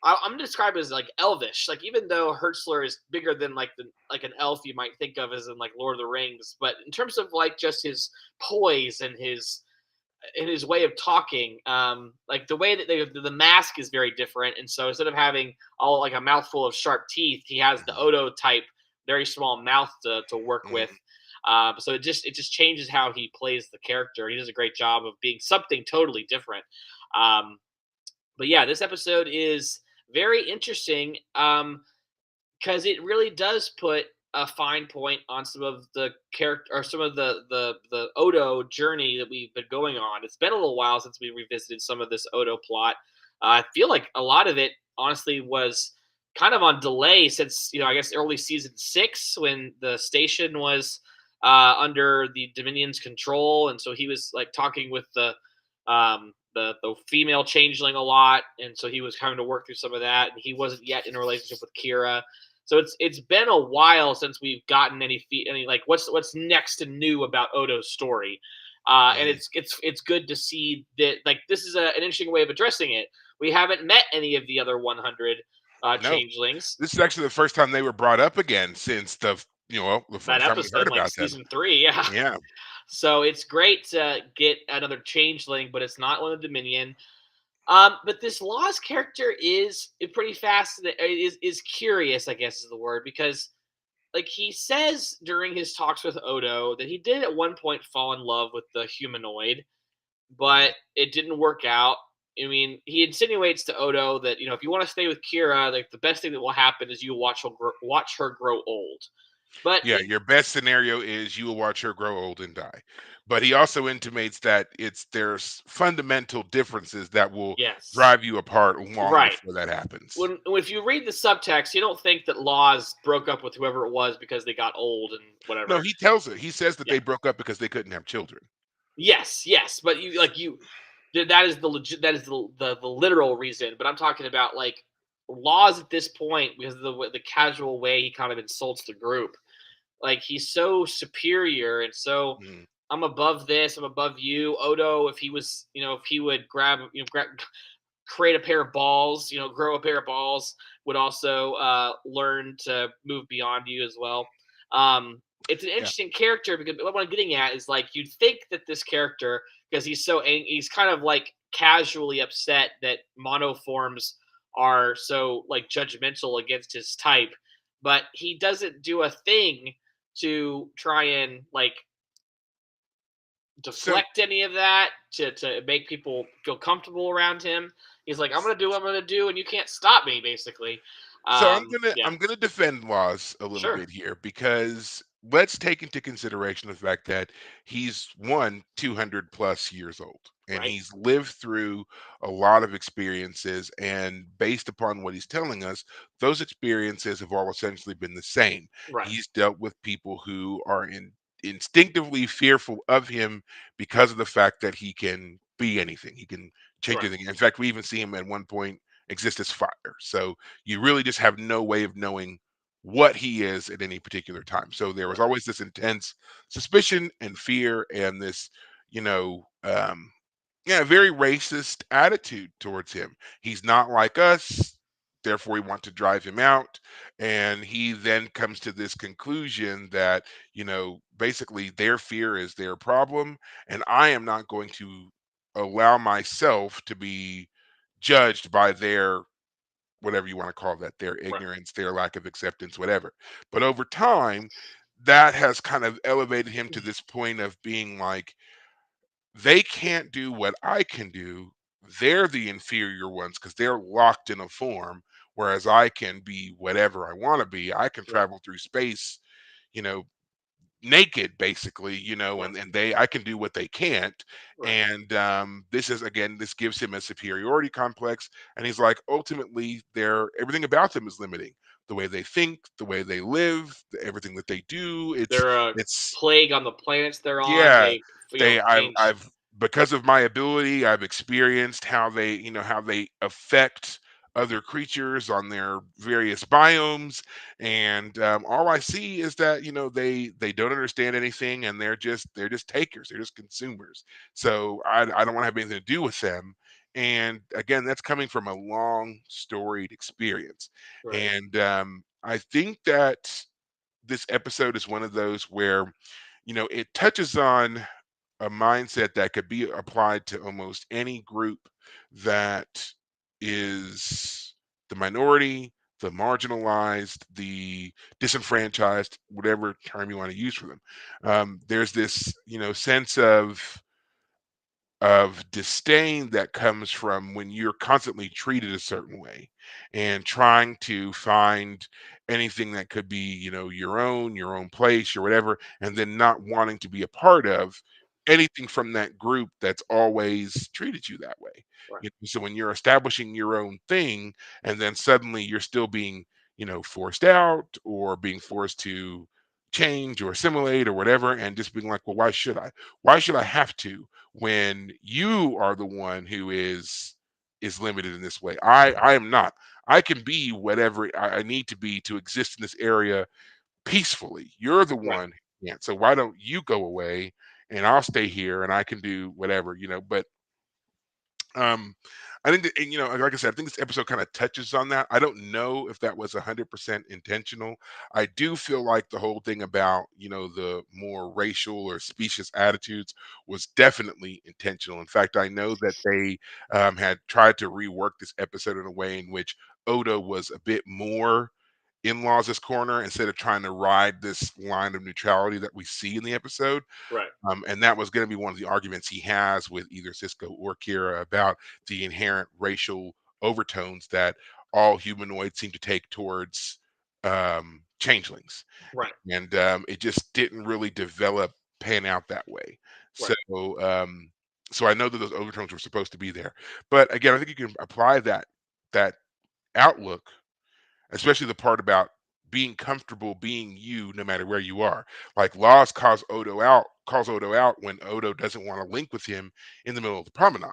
Speaker 2: I'm gonna describe it as like elvish. Like even though Hertzler is bigger than like an elf you might think of as in like Lord of the Rings, but in terms of like just his poise and his way of talking, like the way that the mask is very different, and so instead of having all like a mouthful of sharp teeth, he has the
Speaker 1: Mhm.
Speaker 2: Odo type, very small mouth to work with.
Speaker 1: Mhm.
Speaker 2: So it just changes how he plays the character. He does a great job of being something totally different. Um, but yeah, this episode is very interesting. Because it really does put a fine point on some of the character or some of the Odo journey that we've been going on. It's been a little while since we revisited some of this Odo plot. I feel like a lot of it honestly was kind of on delay since I guess early season 6 when the station was under the Dominion's control, and so he was like talking with the female changeling a lot, and so he was having to work through some of that, and he wasn't yet in a relationship with Kira. So it's been a while since we've gotten any like what's next and new about Odo's story, and
Speaker 1: Mhm.
Speaker 2: it's good to see that like this is an interesting way of addressing it. We haven't met any of the other 100
Speaker 1: No,
Speaker 2: changelings.
Speaker 1: this is actually the first time they were brought up again since the
Speaker 2: That
Speaker 1: first time we heard
Speaker 2: episode, like
Speaker 1: about them.
Speaker 2: season 3, yeah.
Speaker 1: Yeah.
Speaker 2: So it's great to get another changeling, but it's not one of the Dominion. But this Laws character is pretty fascinating. Is curious, I guess is the word, because like he says during his talks with Odo that he did at one point fall in love with the humanoid, but
Speaker 1: Mhm.
Speaker 2: it didn't work out. I mean, he insinuates to Odo that if you want to stay with Kira, like the best thing that will happen is you watch her grow old. But
Speaker 1: Yeah, your best scenario is you will watch her grow old and die. But he also intimates that there's fundamental differences that will
Speaker 2: yes,
Speaker 1: drive you apart long
Speaker 2: right.
Speaker 1: before that happens.
Speaker 2: When if you read the subtext, you don't think that Laws broke up with whoever it was because they got old and
Speaker 1: No,
Speaker 2: whatever.
Speaker 1: he tells it. He says that
Speaker 2: Yeah.
Speaker 1: they broke up because they couldn't have children.
Speaker 2: Yes, yes, but that is the legit that is the literal reason. But I'm talking about like Laws at this point because of the casual way he kind of insults the group. Like he's so superior and so
Speaker 1: Mhm.
Speaker 2: I'm above this, I'm above you. Odo, if he was, if he would create a pair of balls, grow a pair of balls, would also learn to move beyond you as well. It's an
Speaker 1: Yeah.
Speaker 2: interesting character because what I'm getting at is like you'd think that this character, because he's kind of like casually upset that monoforms are so like judgmental against his type, but he doesn't do a thing to try and like
Speaker 1: So
Speaker 2: deflect any of that to make people feel comfortable around him. He's like, I'm gonna do what I'm gonna do, and you can't stop me, basically.
Speaker 1: So I'm gonna
Speaker 2: Yeah,
Speaker 1: I'm gonna defend Laws a little
Speaker 2: sure,
Speaker 1: bit here because let's take into consideration the fact that he's 200 plus years old and
Speaker 2: right,
Speaker 1: he's lived through a lot of experiences, and based upon what he's telling us, those experiences have all essentially been the same.
Speaker 2: right,
Speaker 1: He's dealt with people who are instinctively fearful of him because of the fact that he can be anything. He can change
Speaker 2: right,
Speaker 1: anything. In fact, we even see him at one point exist as fire. So you really just have no way of knowing what he is at any particular time. So there was
Speaker 2: right,
Speaker 1: always this intense suspicion and fear and this, you know, yeah, very racist attitude towards him. He's not like us, therefore we want to drive him out. And he then comes to this conclusion that, basically their fear is their problem, and I am not going to allow myself to be judged by their whatever you want to call that, their
Speaker 2: right,
Speaker 1: ignorance, their lack of acceptance, whatever. But over time, that has kind of elevated him to this point of being like, they can't do what I can do. They're the inferior ones because they're locked in a form, whereas I can be whatever I want to be. I can
Speaker 2: Right.
Speaker 1: travel through space, you know, naked basically,
Speaker 2: Right.
Speaker 1: and they I can do what they can't.
Speaker 2: Right.
Speaker 1: And this is again, this gives him a superiority complex, and he's like, ultimately, they're everything about them is limiting. The way they think, the way they live, everything that they do. It's
Speaker 2: They're a
Speaker 1: it's
Speaker 2: plague on the planets they're on.
Speaker 1: yeah,
Speaker 2: They, change.
Speaker 1: I've because of my ability, I've experienced how how they affect other creatures on their various biomes, and all I see is that they don't understand anything, and they're just takers, they're just consumers. So I don't want to have anything to do with them. And again, that's coming from a long storied experience,
Speaker 2: Right.
Speaker 1: and I think that this episode is one of those where it touches on a mindset that could be applied to almost any group that is the minority, the marginalized, the disenfranchised, whatever term you want to use for them. There's this, sense of disdain that comes from when you're constantly treated a certain way and trying to find anything that could be your own place or whatever, and then not wanting to be a part of anything from that group that's always treated you that way.
Speaker 2: Right.
Speaker 1: So when you're establishing your own thing and then suddenly you're still being forced out or being forced to change or assimilate or whatever, and just being like, well, why should I have to, when you are the one who is limited in this way? I am not. I can be whatever I need to be to exist in this area peacefully. You're the
Speaker 2: Right.
Speaker 1: one who can't. So why don't you go away and I'll stay here and I can do whatever, but um, I think that, and, like I said, I think this episode kind of touches on that. I don't know if that was 100% intentional. I do feel like the whole thing about, the more racial or specious attitudes was definitely intentional. In fact, I know that they had tried to rework this episode in a way in which Oda was a bit more in Law's corner instead of trying to ride this line of neutrality that we see in the episode.
Speaker 2: Right.
Speaker 1: And that was going to be one of the arguments he has with either Cisco or Kira about the inherent racial overtones that all humanoids seem to take towards changelings.
Speaker 2: Right.
Speaker 1: And it just didn't really develop, pan out that way. So,
Speaker 2: Right.
Speaker 1: um, so I know that those overtones were supposed to be there. But again, I think you can apply that outlook, especially the part about being comfortable being you no matter where you are. Like Laws calls Odo out when Odo doesn't want to link with him in the middle of the promenade.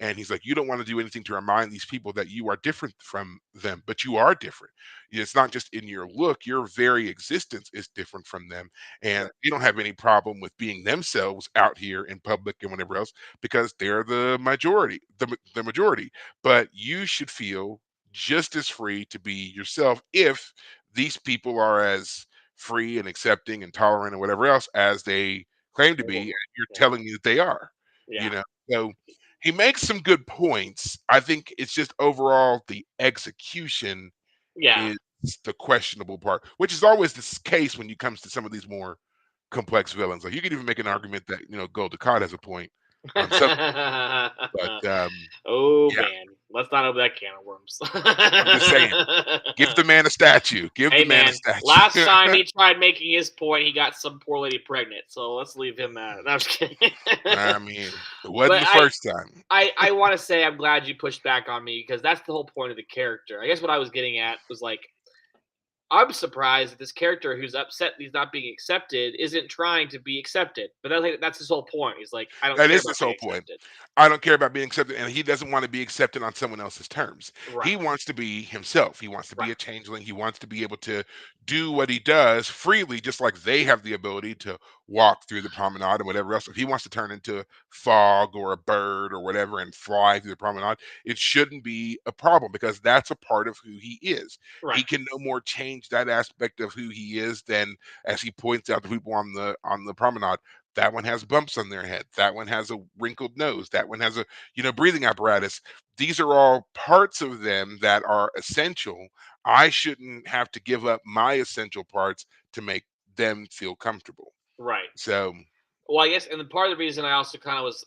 Speaker 1: And he's like, you don't want to do anything to remind these people that you are different from them, but you are different. It's not just in your look, your very existence is different from them. And
Speaker 2: Right.
Speaker 1: you don't have any problem with being themselves out here in public and whatever else, because they're the majority. But you should feel just as free to be yourself if these people are as free and accepting and tolerant and whatever else as they claim to be, and you're
Speaker 2: Yeah.
Speaker 1: telling me that they are. You
Speaker 2: Yeah.
Speaker 1: know, so he makes some good points. I think it's just overall the execution
Speaker 2: Yeah.
Speaker 1: is the questionable part, which is always the case when it comes to some of these more complex villains. Like you could even make an argument that Gul Dukat has a point on some, but
Speaker 2: Oh
Speaker 1: yeah,
Speaker 2: man, let's not open that can of worms.
Speaker 1: I'm just saying. Give the man a statue. Give the
Speaker 2: Hey
Speaker 1: man a
Speaker 2: man, last
Speaker 1: statue.
Speaker 2: time he tried making his point, he got some poor lady pregnant. So let's leave him at it. No, I'm just kidding.
Speaker 1: I mean, it wasn't
Speaker 2: But
Speaker 1: the first time.
Speaker 2: I want to say I'm glad you pushed back on me because that's the whole point of the character. I guess what I was getting at was like I'm surprised that this character who's upset that he's not being accepted isn't trying to be accepted. But that's his whole point. He's like, I don't
Speaker 1: That
Speaker 2: care
Speaker 1: is
Speaker 2: about
Speaker 1: his
Speaker 2: being
Speaker 1: whole point.
Speaker 2: accepted.
Speaker 1: I don't care about being accepted, and he doesn't want to be accepted on someone else's terms.
Speaker 2: Right.
Speaker 1: He wants to be himself. He wants to
Speaker 2: Right.
Speaker 1: be a changeling. He wants to be able to do what he does freely, just like they have the ability to walk through the promenade and whatever else. If he wants to turn into fog or a bird or whatever and fly through the promenade, it shouldn't be a problem because that's a part of who he is.
Speaker 2: Right.
Speaker 1: He can no more change that aspect of who he is than, as he points out to people on the promenade, that one has bumps on their head. That one has a wrinkled nose. That one has a, breathing apparatus. These are all parts of them that are essential. I shouldn't have to give up my essential parts to make them feel comfortable.
Speaker 2: Right.
Speaker 1: So
Speaker 2: Well, I guess, and the part of the reason I also kind of was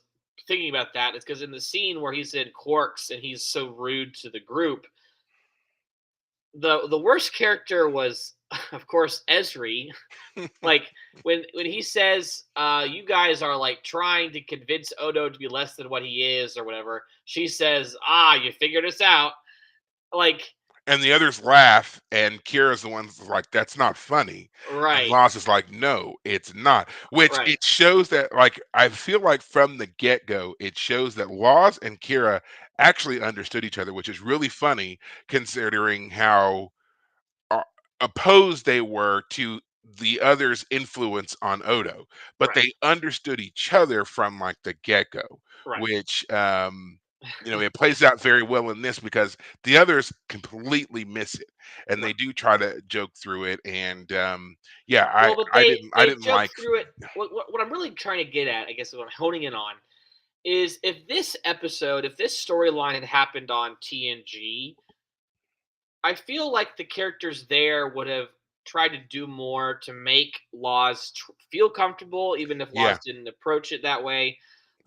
Speaker 2: thinking about that is because in the scene where he's in Quarks and he's so rude to the group, the worst character was, of course, Esri. Like when he says, "You guys are like trying to convince Odo to be less than what he is, or whatever," she says, "Ah, you figured us out." Like,
Speaker 1: and the others laugh, and Kira's the one that's like, "That's not funny." And
Speaker 2: right,
Speaker 1: Loz is like, "No, it's not." Which
Speaker 2: right,
Speaker 1: it shows that, like, I feel like from the get-go, it shows that Loz and Kira actually understood each other, which is really funny considering how uh, opposed they were to the other's influence on Odo, but
Speaker 2: right,
Speaker 1: they understood each other from like the get-go,
Speaker 2: right,
Speaker 1: which it plays out very well in this because the others completely miss it and
Speaker 2: right.
Speaker 1: they do try to joke through it. And yeah,
Speaker 2: Well, but
Speaker 1: I
Speaker 2: they
Speaker 1: didn't I
Speaker 2: they
Speaker 1: didn't
Speaker 2: joke
Speaker 1: like.
Speaker 2: through it. What I'm really trying to get at, I guess, what I'm honing in on is if this storyline had happened on TNG, I feel like the characters there would have tried to do more to make Laws feel comfortable, even if Laws
Speaker 1: Yeah,
Speaker 2: didn't approach it that way.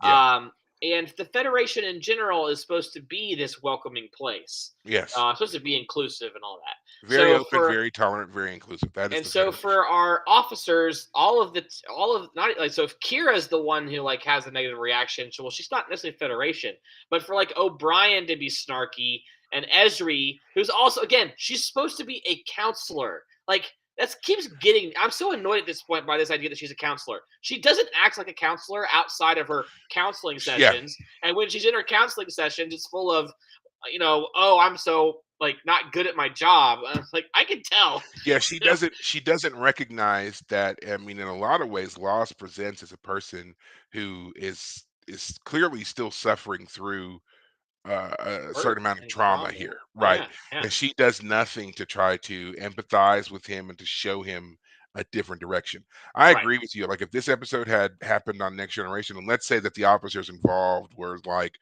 Speaker 1: yeah,
Speaker 2: Um, and the Federation in general is supposed to be this welcoming place.
Speaker 1: yes.
Speaker 2: It's supposed to be inclusive and all that.
Speaker 1: Very
Speaker 2: So
Speaker 1: open,
Speaker 2: for
Speaker 1: very tolerant, very inclusive. That is
Speaker 2: and
Speaker 1: the
Speaker 2: so
Speaker 1: Federation.
Speaker 2: for our officers, all of not like, so if Kira's the one who like has a negative reaction, so well, she's not necessarily Federation, but for like O'Brien to be snarky and Esri, who's also, again, she's supposed to be a counselor. Like, that keeps getting. I'm so annoyed at this point by this idea that she's a counselor. She doesn't act like a counselor outside of her counseling
Speaker 1: Yeah.
Speaker 2: sessions, and when she's in her counseling sessions, it's full of, oh, I'm so like not good at my job. Like, I can tell.
Speaker 1: Yeah, she doesn't recognize that. I mean, in a lot of ways, Loss presents as a person who is clearly still suffering through a
Speaker 2: Hurt
Speaker 1: certain amount of
Speaker 2: and
Speaker 1: trauma
Speaker 2: trauma.
Speaker 1: here, right?
Speaker 2: Yeah, yeah,
Speaker 1: And she does nothing to try to empathize with him and to show him a different direction. I
Speaker 2: right,
Speaker 1: agree with you. Like if this episode had happened on Next Generation, and let's say that the officers involved were like,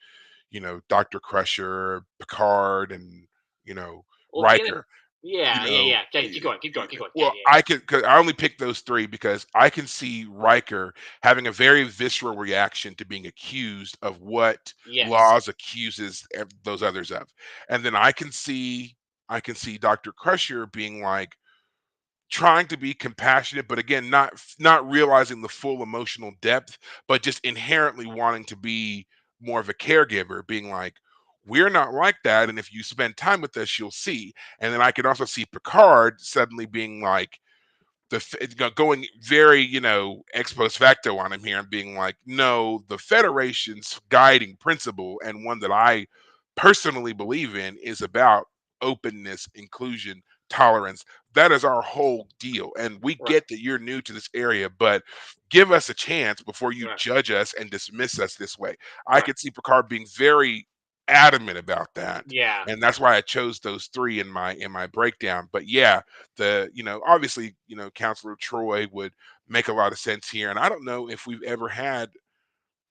Speaker 1: Dr. Crusher, Picard, and
Speaker 2: well, Janet,
Speaker 1: Riker. you
Speaker 2: yeah, yeah,
Speaker 1: know,
Speaker 2: yeah. Okay,
Speaker 1: y-
Speaker 2: keep going, keep going, keep going. Yeah,
Speaker 1: well,
Speaker 2: yeah,
Speaker 1: I could, cause I only picked those three because I can see Riker having a very visceral reaction to being accused of what
Speaker 2: yeah. Yes,
Speaker 1: Laws accuses those others of, and then I can see Dr. Crusher being like trying to be compassionate, but again, not realizing the full emotional depth, but just inherently wanting to be more of a caregiver, being like, we're not like that, and if you spend time with us, you'll see. And then I could also see Picard suddenly being like going very ex post facto on him here and being like, no, the Federation's guiding principle and one that I personally believe in is about openness, inclusion, tolerance. That is our whole deal, and we
Speaker 2: right,
Speaker 1: get that you're new to this area, but give us a chance before you
Speaker 2: right,
Speaker 1: judge us and dismiss us this way. I
Speaker 2: right.
Speaker 1: could see Picard being very adamant about that,
Speaker 2: Yeah,
Speaker 1: and that's why I chose those three in my breakdown. But yeah, obviously, Counselor Troy would make a lot of sense here. And I don't know if we've ever had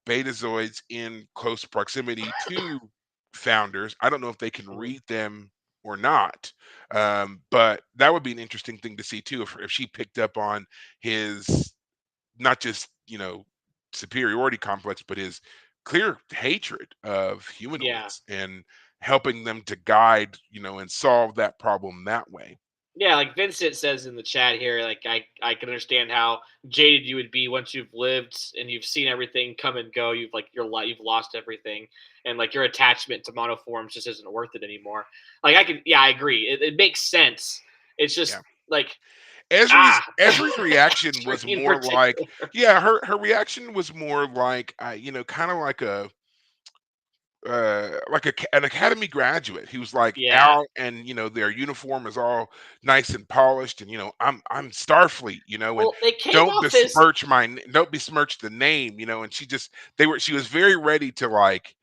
Speaker 1: betazoids in close proximity to founders. I don't know if they can
Speaker 2: mhm,
Speaker 1: read them or not. But that would be an interesting thing to see too, if she picked up on his not just, superiority complex, but his clear hatred of
Speaker 2: yeah.
Speaker 1: humanoids and helping them to guide, and solve that problem that way.
Speaker 2: Yeah, like Vincent says in the chat here, like I can understand how jaded you would be once you've lived and you've seen everything come and go. You've lost everything, and like your attachment to monoforms just isn't worth it anymore. Like I agree. It makes sense. It's
Speaker 1: Yeah.
Speaker 2: just like
Speaker 1: Esri's
Speaker 2: ah,
Speaker 1: Esri's reaction was
Speaker 2: in
Speaker 1: more like,
Speaker 2: particular.
Speaker 1: yeah, her reaction was more like, kind of an academy graduate who's like
Speaker 2: Yeah.
Speaker 1: out, and their uniform is all nice and polished, and I'm Starfleet, and
Speaker 2: Well, they came off as
Speaker 1: don't besmirch the name, and she was very ready to like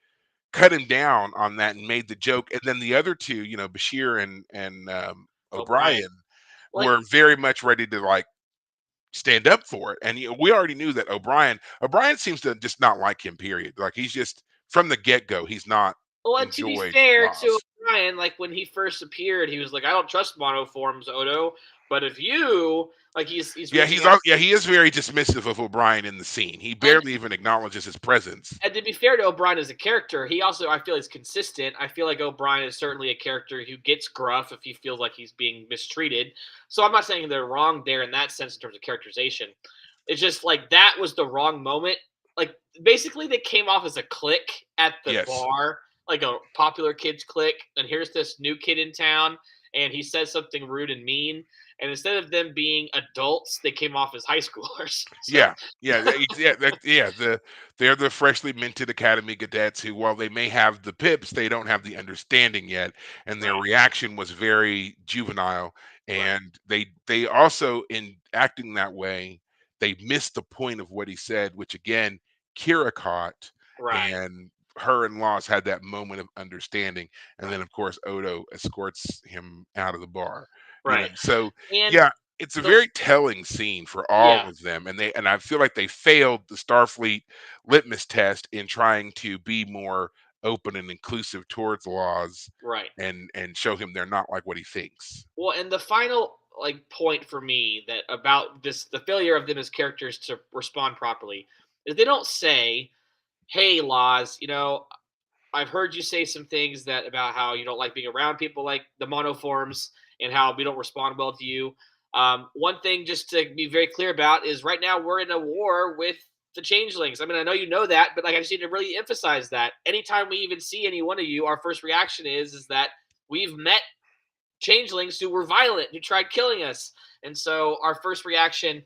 Speaker 1: cut him down on that and made the joke. And then the other two, Bashir and
Speaker 2: O'Brien.
Speaker 1: O'Brien,
Speaker 2: Like,
Speaker 1: were very much ready to like stand up for it. And we already knew that O'Brien seems to just not like him, period. Like he's just from the get-go, he's not
Speaker 2: well, and to be
Speaker 1: enjoyed
Speaker 2: fair to
Speaker 1: Lost.
Speaker 2: O'Brien, like when he first appeared, he was like, "I don't trust monoforms, Odo, but if you like, he's
Speaker 1: Yeah,
Speaker 2: reaching out."
Speaker 1: he is very dismissive of O'Brien in the scene. He
Speaker 2: And
Speaker 1: barely even acknowledges his presence.
Speaker 2: and to be fair to O'Brien as a character, he also I feel is consistent. I feel like O'Brien is certainly a character who gets gruff if he feels like he's being mistreated. So I'm not saying they're wrong there in that sense in terms of characterization. It's just like that was the wrong moment. Like basically they came off as a clique at the
Speaker 1: Yes.
Speaker 2: bar, like a popular kids clique, and here's this new kid in town and he says something rude and mean. And instead of them being adults, they came off as high schoolers. So
Speaker 1: Yeah, yeah, they're the freshly minted academy cadets who, while they may have the pips, they don't have the understanding yet, and their
Speaker 2: right,
Speaker 1: reaction was very juvenile.
Speaker 2: right,
Speaker 1: And they also, in acting that way, they missed the point of what he said, which again, Kira caught,
Speaker 2: right,
Speaker 1: and her and Loss had that moment of understanding, and then
Speaker 2: right,
Speaker 1: of course Odo escorts him out of the bar.
Speaker 2: right.
Speaker 1: So
Speaker 2: And
Speaker 1: yeah, it's a
Speaker 2: the
Speaker 1: very telling scene for all
Speaker 2: yeah,
Speaker 1: of them, and I feel like they failed the Starfleet litmus test in trying to be more open and inclusive towards laws,
Speaker 2: right.
Speaker 1: and show him they're not like what he thinks.
Speaker 2: Well, and the final like point for me that about this the failure of them as characters to respond properly is they don't say, "Hey, Laws, I've heard you say some things that about how you don't like being around people like the monoforms and how we don't respond well to you." One thing just to be very clear about is right now we're in a war with the changelings. I mean, I know you know that, but like I just need to really emphasize that. Anytime we even see any one of you, our first reaction is that we've met changelings who were violent, who tried killing us. And so our first reaction,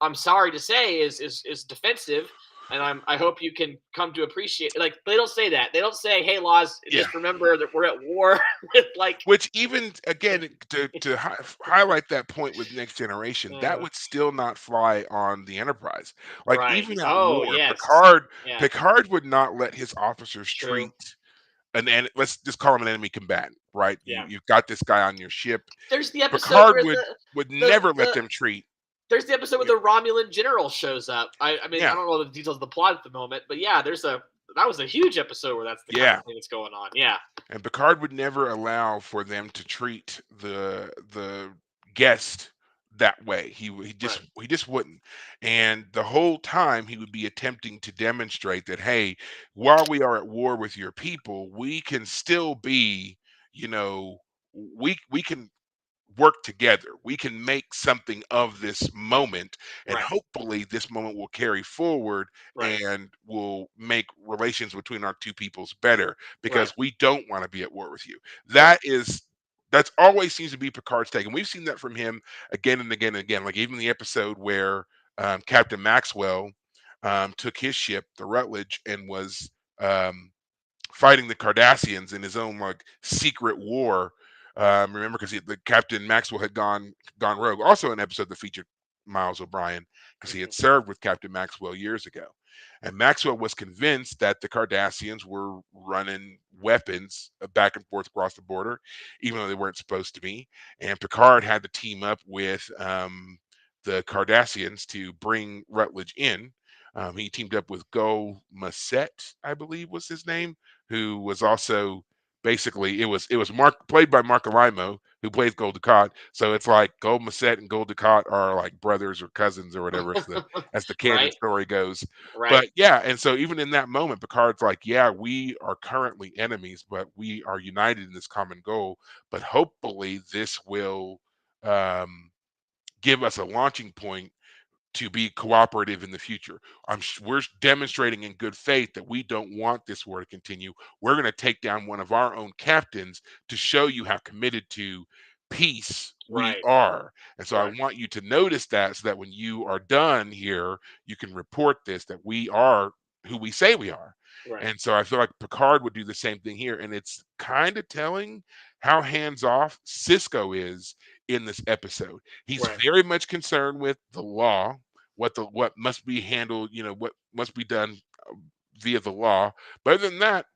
Speaker 2: I'm sorry to say, is defensive. And I hope you can come to appreciate like they don't say that. They don't say, "Hey, Laws,
Speaker 1: Yeah.
Speaker 2: just remember that we're at war with like."
Speaker 1: Which, even again, to highlight that point with Next Generation, that
Speaker 2: uh,
Speaker 1: would still not fly on the Enterprise. Like,
Speaker 2: right.
Speaker 1: even at
Speaker 2: Oh
Speaker 1: war,
Speaker 2: yes. Yeah.
Speaker 1: Picard would not let his officers
Speaker 2: True.
Speaker 1: treat let's just call him an enemy combatant, right?
Speaker 2: Yeah.
Speaker 1: You've got this guy on your ship.
Speaker 2: There's the episode
Speaker 1: Picard
Speaker 2: where
Speaker 1: would
Speaker 2: the
Speaker 1: never let
Speaker 2: the
Speaker 1: them treat.
Speaker 2: there's the episode where
Speaker 1: Yeah,
Speaker 2: the Romulan general shows up. I mean, I
Speaker 1: yeah,
Speaker 2: don't know the details of the plot at the moment, but yeah, that was a huge episode where that's the kind
Speaker 1: yeah.
Speaker 2: of thing that's going on. Yeah.
Speaker 1: And Picard would never allow for them to treat the guest that way.
Speaker 2: Right.
Speaker 1: He just wouldn't. And the whole time he would be attempting to demonstrate that, hey, while we are at war with your people, we can still be, you know, we can work together. We can make something of this moment, and
Speaker 2: Right.
Speaker 1: hopefully this moment will carry forward
Speaker 2: Right.
Speaker 1: and will make relations between our two peoples better,
Speaker 2: Right.
Speaker 1: because we don't want to be at war with you.
Speaker 2: Right.
Speaker 1: That's always seems to be Picard's take, and we've seen that from him again and again and again. Like even the episode where Captain Maxwell took his ship, the Rutledge, and was um, fighting the Cardassians in his own like secret war. Remember, because the Captain Maxwell had gone rogue. Also, an episode that featured Miles O'Brien, because he
Speaker 2: Mhm.
Speaker 1: had served with Captain Maxwell years ago, and Maxwell was convinced that the Cardassians were running weapons back and forth across the border, even though they weren't supposed to be. And Picard had to team up with the Cardassians to bring Rutledge in. He teamed up with Go Masset, I believe was his name, who was also basically it was Mark, played by Mark Alimo, who plays Gul Dukat. So it's like Gul Macet and Gul Dukat are like brothers or cousins or whatever, as the canon
Speaker 2: Right.
Speaker 1: story goes.
Speaker 2: Right.
Speaker 1: But yeah, and so even in that moment, Picard's like, yeah, we are currently enemies, but we are united in this common goal. But hopefully this will um, give us a launching point to be cooperative in the future. We're demonstrating in good faith that we don't want this war to continue. We're going to take down one of our own captains to show you how committed to peace we
Speaker 2: Right.
Speaker 1: are. And so I
Speaker 2: Right.
Speaker 1: want you to notice that, so that when you are done here, you can report this, that we are who we say we are.
Speaker 2: Right.
Speaker 1: And so I feel like Picard would do the same thing here. And it's kind of telling how hands off Cisco is in this episode. He's
Speaker 2: Right.
Speaker 1: very much concerned with the law, what must be handled, what must be done via the law. But other than that,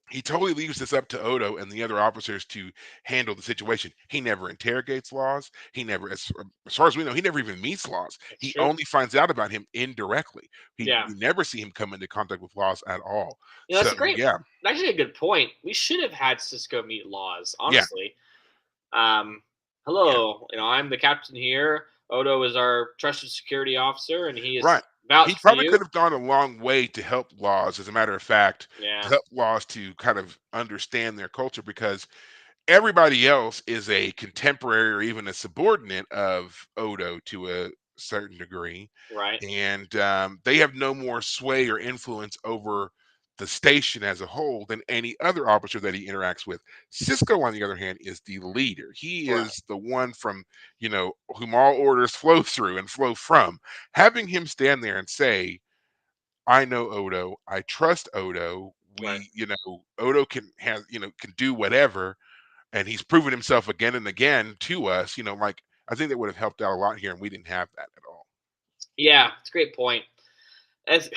Speaker 1: he totally leaves this up to Odo and the other officers to handle the situation. He never interrogates Laws. He never, as far as we know, he never even meets Laws.
Speaker 2: It's
Speaker 1: He
Speaker 2: true.
Speaker 1: only finds out about him indirectly.
Speaker 2: Yeah.
Speaker 1: We never see him come into contact with Laws at all.
Speaker 2: That's
Speaker 1: So
Speaker 2: a great,
Speaker 1: yeah,
Speaker 2: actually a good point. We should have had Cisco meet Laws,
Speaker 1: yeah,
Speaker 2: honestly.
Speaker 1: yeah,
Speaker 2: Hello, I'm the captain here. Odo is our trusted security officer, and he is
Speaker 1: right. He
Speaker 2: vouched for
Speaker 1: probably could
Speaker 2: you.
Speaker 1: have gone a long way to help Laws. As a matter of fact, to
Speaker 2: Yeah,
Speaker 1: help Laws to kind of understand their culture, because everybody else is a contemporary or even a subordinate of Odo to a certain degree,
Speaker 2: right,
Speaker 1: and they have no more sway or influence over the station as a whole than any other officer that he interacts with. Cisco, on the other hand, is the leader. He
Speaker 2: right,
Speaker 1: is the one from, whom all orders flow through and flow from. Having him stand there and say, I know Odo, I trust Odo,
Speaker 2: right.
Speaker 1: Odo can do whatever, and he's proven himself again and again to us, like, I think that would have helped out a lot here, and we didn't have that at all.
Speaker 2: Yeah, it's a great point. As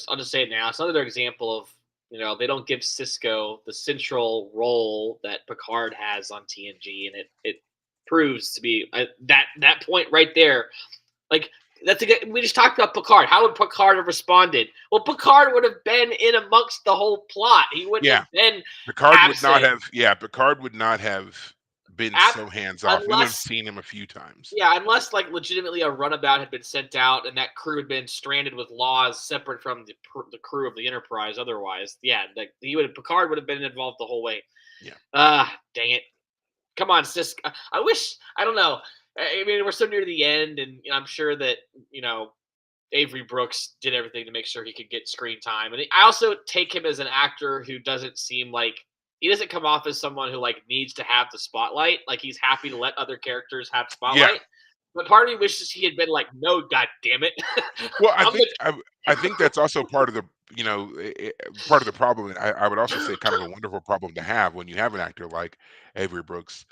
Speaker 2: I'll just say it now. It's another example of they don't give Cisco the central role that Picard has on TNG, and it proves to be that point right there. Like that's a good, we just talked about Picard. How would Picard have responded? Well, Picard would have been in amongst the whole plot. He wouldn't
Speaker 1: Yeah,
Speaker 2: have been
Speaker 1: Picard would not
Speaker 2: absent.
Speaker 1: have yeah, Picard would not have been
Speaker 2: Ab-
Speaker 1: so hands off. We would have
Speaker 2: unless
Speaker 1: seen him a few times.
Speaker 2: Yeah, unless like legitimately a runabout had been sent out and that crew had been stranded with Laws separate from the crew of the Enterprise. Otherwise, yeah, like Picard would have been involved the whole way.
Speaker 1: Yeah.
Speaker 2: Dang it! Come on, Cisco. I wish, I don't know. I mean, we're so near the end, and I'm sure that you know Avery Brooks did everything to make sure he could get screen time. And I also take him as an actor who doesn't seem like he doesn't come off as someone who like needs to have the spotlight. Like he's happy to let other characters have
Speaker 1: Yeah.
Speaker 2: spotlight. But part of me wishes he had been like, no, god damn it.
Speaker 1: Well,
Speaker 2: I'm the
Speaker 1: I think that's also part of the, part of the problem, and I would also say kind of a wonderful problem to have when you have an actor like Avery Brooks.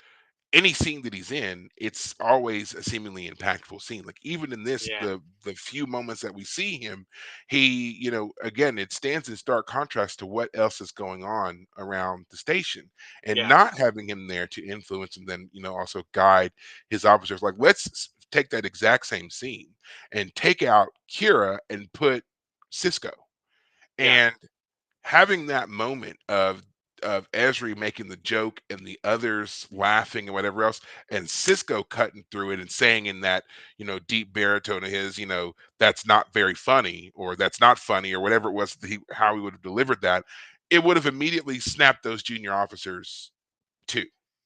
Speaker 1: Any scene that he's in, it's always a seemingly impactful scene. Like even in this,
Speaker 2: yeah,
Speaker 1: the few moments that we see him, he, again, it stands in stark contrast to what else is going on around the station, and
Speaker 2: yeah,
Speaker 1: not having him there to influence and then, also guide his officers. Like take that exact same scene and take out Kira and put Cisco,
Speaker 2: yeah,
Speaker 1: and having that moment of Esri making the joke and the others laughing and whatever else, and Cisco cutting through it and saying in that, deep baritone of his, that's not very funny, or that's not funny, or whatever it was that how he would have delivered that, it would have immediately snapped those junior officers too.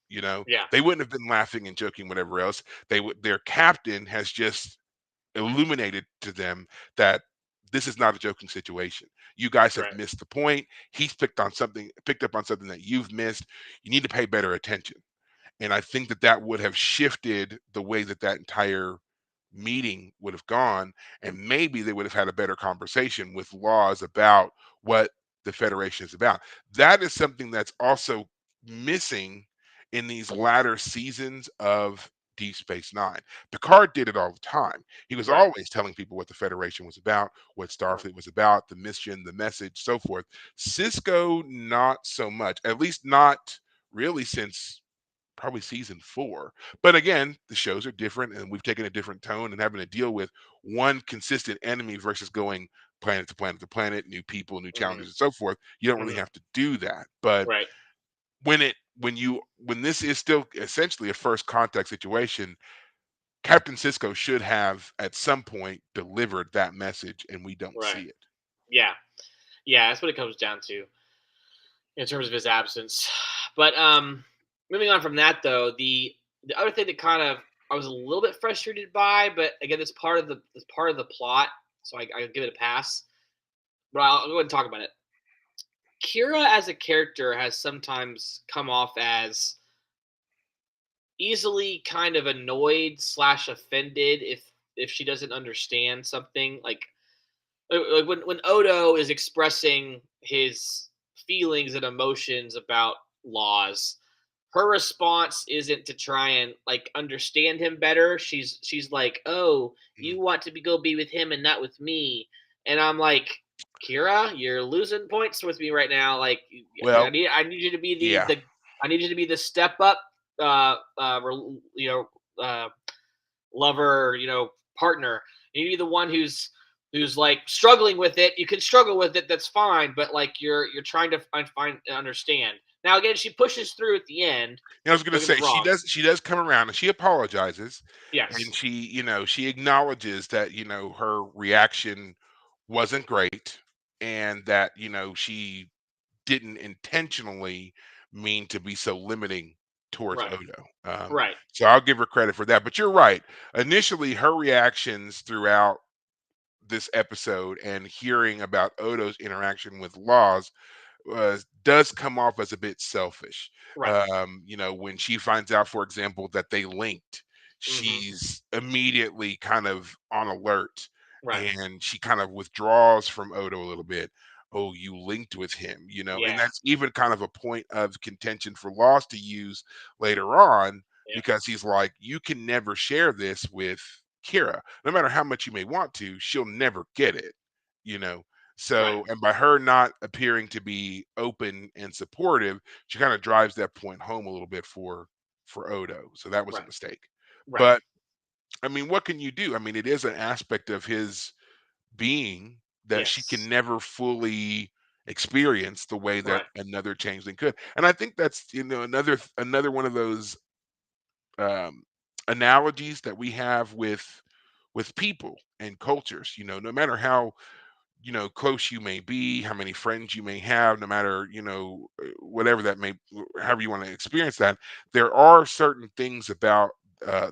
Speaker 2: yeah,
Speaker 1: They wouldn't have been laughing and joking, whatever else. Their captain has just illuminated to them that this is not a joking situation. You guys have
Speaker 2: right,
Speaker 1: missed the point. He's picked up on something that you've missed. You need to pay better attention. And I think that that would have shifted the way that that entire meeting would have gone, and maybe they would have had a better conversation with Laws about what the Federation is about. That is something that's also missing in these latter seasons of Deep Space Nine. Picard did it all the time. He was
Speaker 2: right,
Speaker 1: always telling people what the Federation was about, what
Speaker 2: right.
Speaker 1: Starfleet was about, the mission, the message, so forth. Cisco, not so much, at least not really since probably season 4. But again, the shows are different, and we've taken a different tone and having to deal with one consistent enemy versus going planet to planet to planet, new people, new
Speaker 2: Hmm.
Speaker 1: challenges, and so forth. You don't really
Speaker 2: Hmm.
Speaker 1: have to do that. But
Speaker 2: Right.
Speaker 1: when this is still essentially a first contact situation, Captain Cisco should have at some point delivered that message, and we don't
Speaker 2: Right.
Speaker 1: see it.
Speaker 2: Yeah. Yeah. That's what it comes down to in terms of his absence. But moving on from that though, the other thing that kind of I was a little bit frustrated by, but again, it's part of the plot, so I give it a pass. But I'll go ahead and talk about it. Kira as a character has sometimes come off as easily kind of annoyed slash offended if she doesn't understand something like when Odo is expressing his feelings and emotions about Laws, her response isn't to try and like understand him better. She's like, "Oh,
Speaker 1: Mm.
Speaker 2: you want to go be with him and not with me," and I'm like, Kira, you're losing points with me right now. Like, I
Speaker 1: Well,
Speaker 2: need, I need you to be
Speaker 1: yeah.
Speaker 2: I need you to be the step up, uh, lover, partner. You need to be the one who's like struggling with it. You can struggle with it, that's fine, but like you're trying to find understand. Now again, she pushes through at the end.
Speaker 1: I was gonna
Speaker 2: Don't get me
Speaker 1: say
Speaker 2: wrong.
Speaker 1: she does come around and she apologizes and
Speaker 2: Yes.
Speaker 1: she acknowledges that, her reaction wasn't great and that, she didn't intentionally mean to be so limiting towards
Speaker 2: Right.
Speaker 1: Odo.
Speaker 2: Right.
Speaker 1: So I'll give her credit for that. But you're right. Initially, her reactions throughout this episode and hearing about Odo's interaction with Laws does come off as a bit selfish.
Speaker 2: Right.
Speaker 1: When she finds out, for example, that they linked,
Speaker 2: Hmm.
Speaker 1: she's immediately kind of on alert
Speaker 2: Right.
Speaker 1: and she kind of withdraws from Odo a little bit. Oh, you linked with him, and
Speaker 2: Yeah.
Speaker 1: that's even kind of a point of contention for Lost to use later on
Speaker 2: Yeah.
Speaker 1: because he's like, you can never share this with Kira. No matter how much you may want to, she'll never get it, you know.
Speaker 2: Right.
Speaker 1: So, and by her not appearing to be open and supportive, she kind of drives that point home a little bit for Odo. So that was a
Speaker 2: Right.
Speaker 1: mistake.
Speaker 2: Right.
Speaker 1: But I mean, what can you do? I mean, it is an aspect of his being that she can
Speaker 2: Yes.
Speaker 1: never fully experience the way that
Speaker 2: Right.
Speaker 1: another changeling could. And I think that's another one of those um, analogies that we have with people and cultures. No matter how close you may be, how many friends you may have, no matter, whatever that may, however you want to experience that, there are certain things about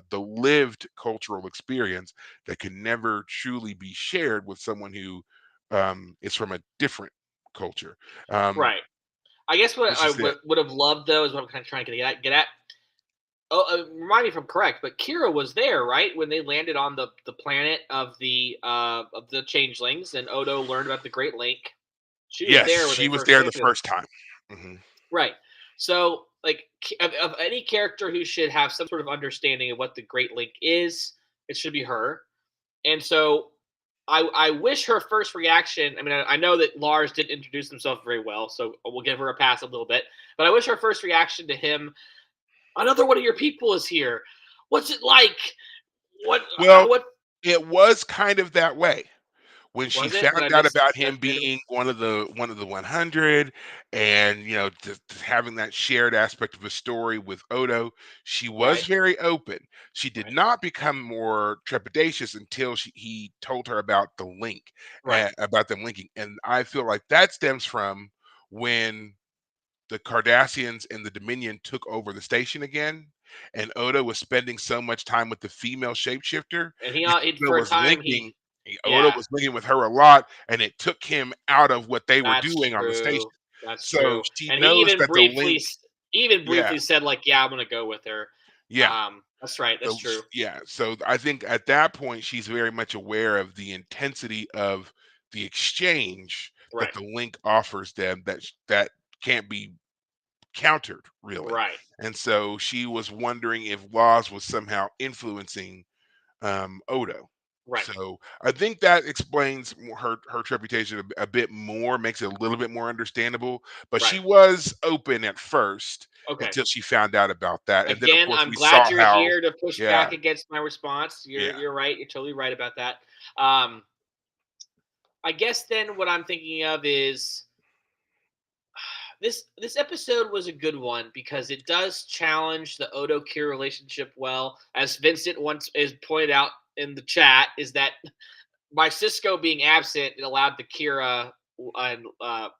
Speaker 1: the lived cultural experience that can never truly be shared with someone who is from a different culture. Um,
Speaker 2: Right. I guess what
Speaker 1: this
Speaker 2: I
Speaker 1: is it.
Speaker 2: would have loved though is what I'm kind of trying to get at. Oh, remind me if I'm correct, but Kira was there, right, when they landed on the planet of the changelings, and Odo learned about the Great Lake. She was
Speaker 1: Yes,
Speaker 2: there when
Speaker 1: she
Speaker 2: they
Speaker 1: was
Speaker 2: first
Speaker 1: there the
Speaker 2: landed.
Speaker 1: first time. Hmm.
Speaker 2: Right. So, like, of any character who should have some sort of understanding of what the Great Lake is, it should be her. And so, I wish her first reaction. I mean, I know that Lars didn't introduce himself very well, so we'll give her a pass a little bit. But I wish her first reaction to him, another one of your people is here. What's it like? What?
Speaker 1: Well,
Speaker 2: What
Speaker 1: it was kind of that way when she
Speaker 2: was it? Did I
Speaker 1: found out
Speaker 2: miss?
Speaker 1: about
Speaker 2: Did
Speaker 1: him
Speaker 2: I miss?
Speaker 1: being one of the 100 and just having that shared aspect of a story with Odo, she was
Speaker 2: Right.
Speaker 1: very open. She did
Speaker 2: Right.
Speaker 1: not become more trepidatious until he told her about the link,
Speaker 2: Right.
Speaker 1: about them linking, and I feel like that stems from when the Cardassians and the Dominion took over the station again, and Odo was spending so much time with the female shapeshifter,
Speaker 2: And
Speaker 1: Odo
Speaker 2: for a
Speaker 1: was
Speaker 2: time he.
Speaker 1: linking Odo
Speaker 2: Yeah.
Speaker 1: was linking with her a lot, and it took him out of what they were
Speaker 2: That's
Speaker 1: doing on the station.
Speaker 2: true. That's
Speaker 1: So
Speaker 2: true.
Speaker 1: she
Speaker 2: And
Speaker 1: knows that the link.
Speaker 2: he even
Speaker 1: Yeah,
Speaker 2: briefly said like, "Yeah, I'm gonna go with her."
Speaker 1: yeah.
Speaker 2: That's right. That's true.
Speaker 1: Yeah, so I think at that point she's very much aware of the intensity of the exchange that
Speaker 2: Right.
Speaker 1: the link offers them that can't be countered really.
Speaker 2: Right.
Speaker 1: And so she was wondering if Laws was somehow influencing Odo.
Speaker 2: Right.
Speaker 1: So I think that explains her reputation a bit more, makes it a little bit more understandable. But
Speaker 2: Right.
Speaker 1: she was open at first
Speaker 2: Okay.
Speaker 1: until she found out about that, and then of
Speaker 2: Again,
Speaker 1: course
Speaker 2: I'm
Speaker 1: we saw
Speaker 2: glad you're
Speaker 1: how.
Speaker 2: here to push
Speaker 1: Yeah,
Speaker 2: back against my response.
Speaker 1: yeah.
Speaker 2: You're right. You're totally right about that. Um, I guess then what I'm thinking of is this episode was a good one because it does challenge the Odo Kira relationship well. As Vincent once is pointed out in the chat, is that by Cisco being absent, it allowed the Kira and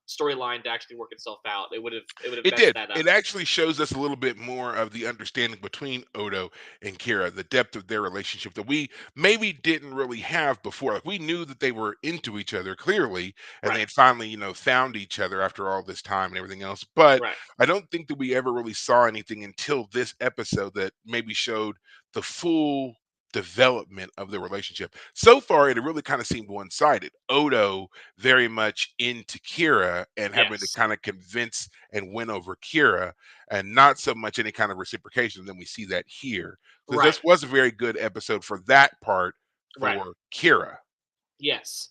Speaker 2: storyline to actually work itself out. It would have
Speaker 1: It
Speaker 2: messed
Speaker 1: did.
Speaker 2: that up.
Speaker 1: It actually shows us a little bit more of the understanding between Odo and Kira, the depth of their relationship that we maybe didn't really have before. Like we knew that they were into each other clearly, and they
Speaker 2: Right.
Speaker 1: had finally, found each other after all this time and everything else. But
Speaker 2: Right.
Speaker 1: I don't think that we ever really saw anything until this episode that maybe showed the full development of the relationship. So far, it really kind of seemed one-sided. Odo very much into Kira and having to
Speaker 2: Yes.
Speaker 1: kind of convince and win over Kira, and not so much any kind of reciprocation. Then we see that here. So
Speaker 2: Right.
Speaker 1: this was a very good episode for that part
Speaker 2: Right.
Speaker 1: for Kira.
Speaker 2: Yes.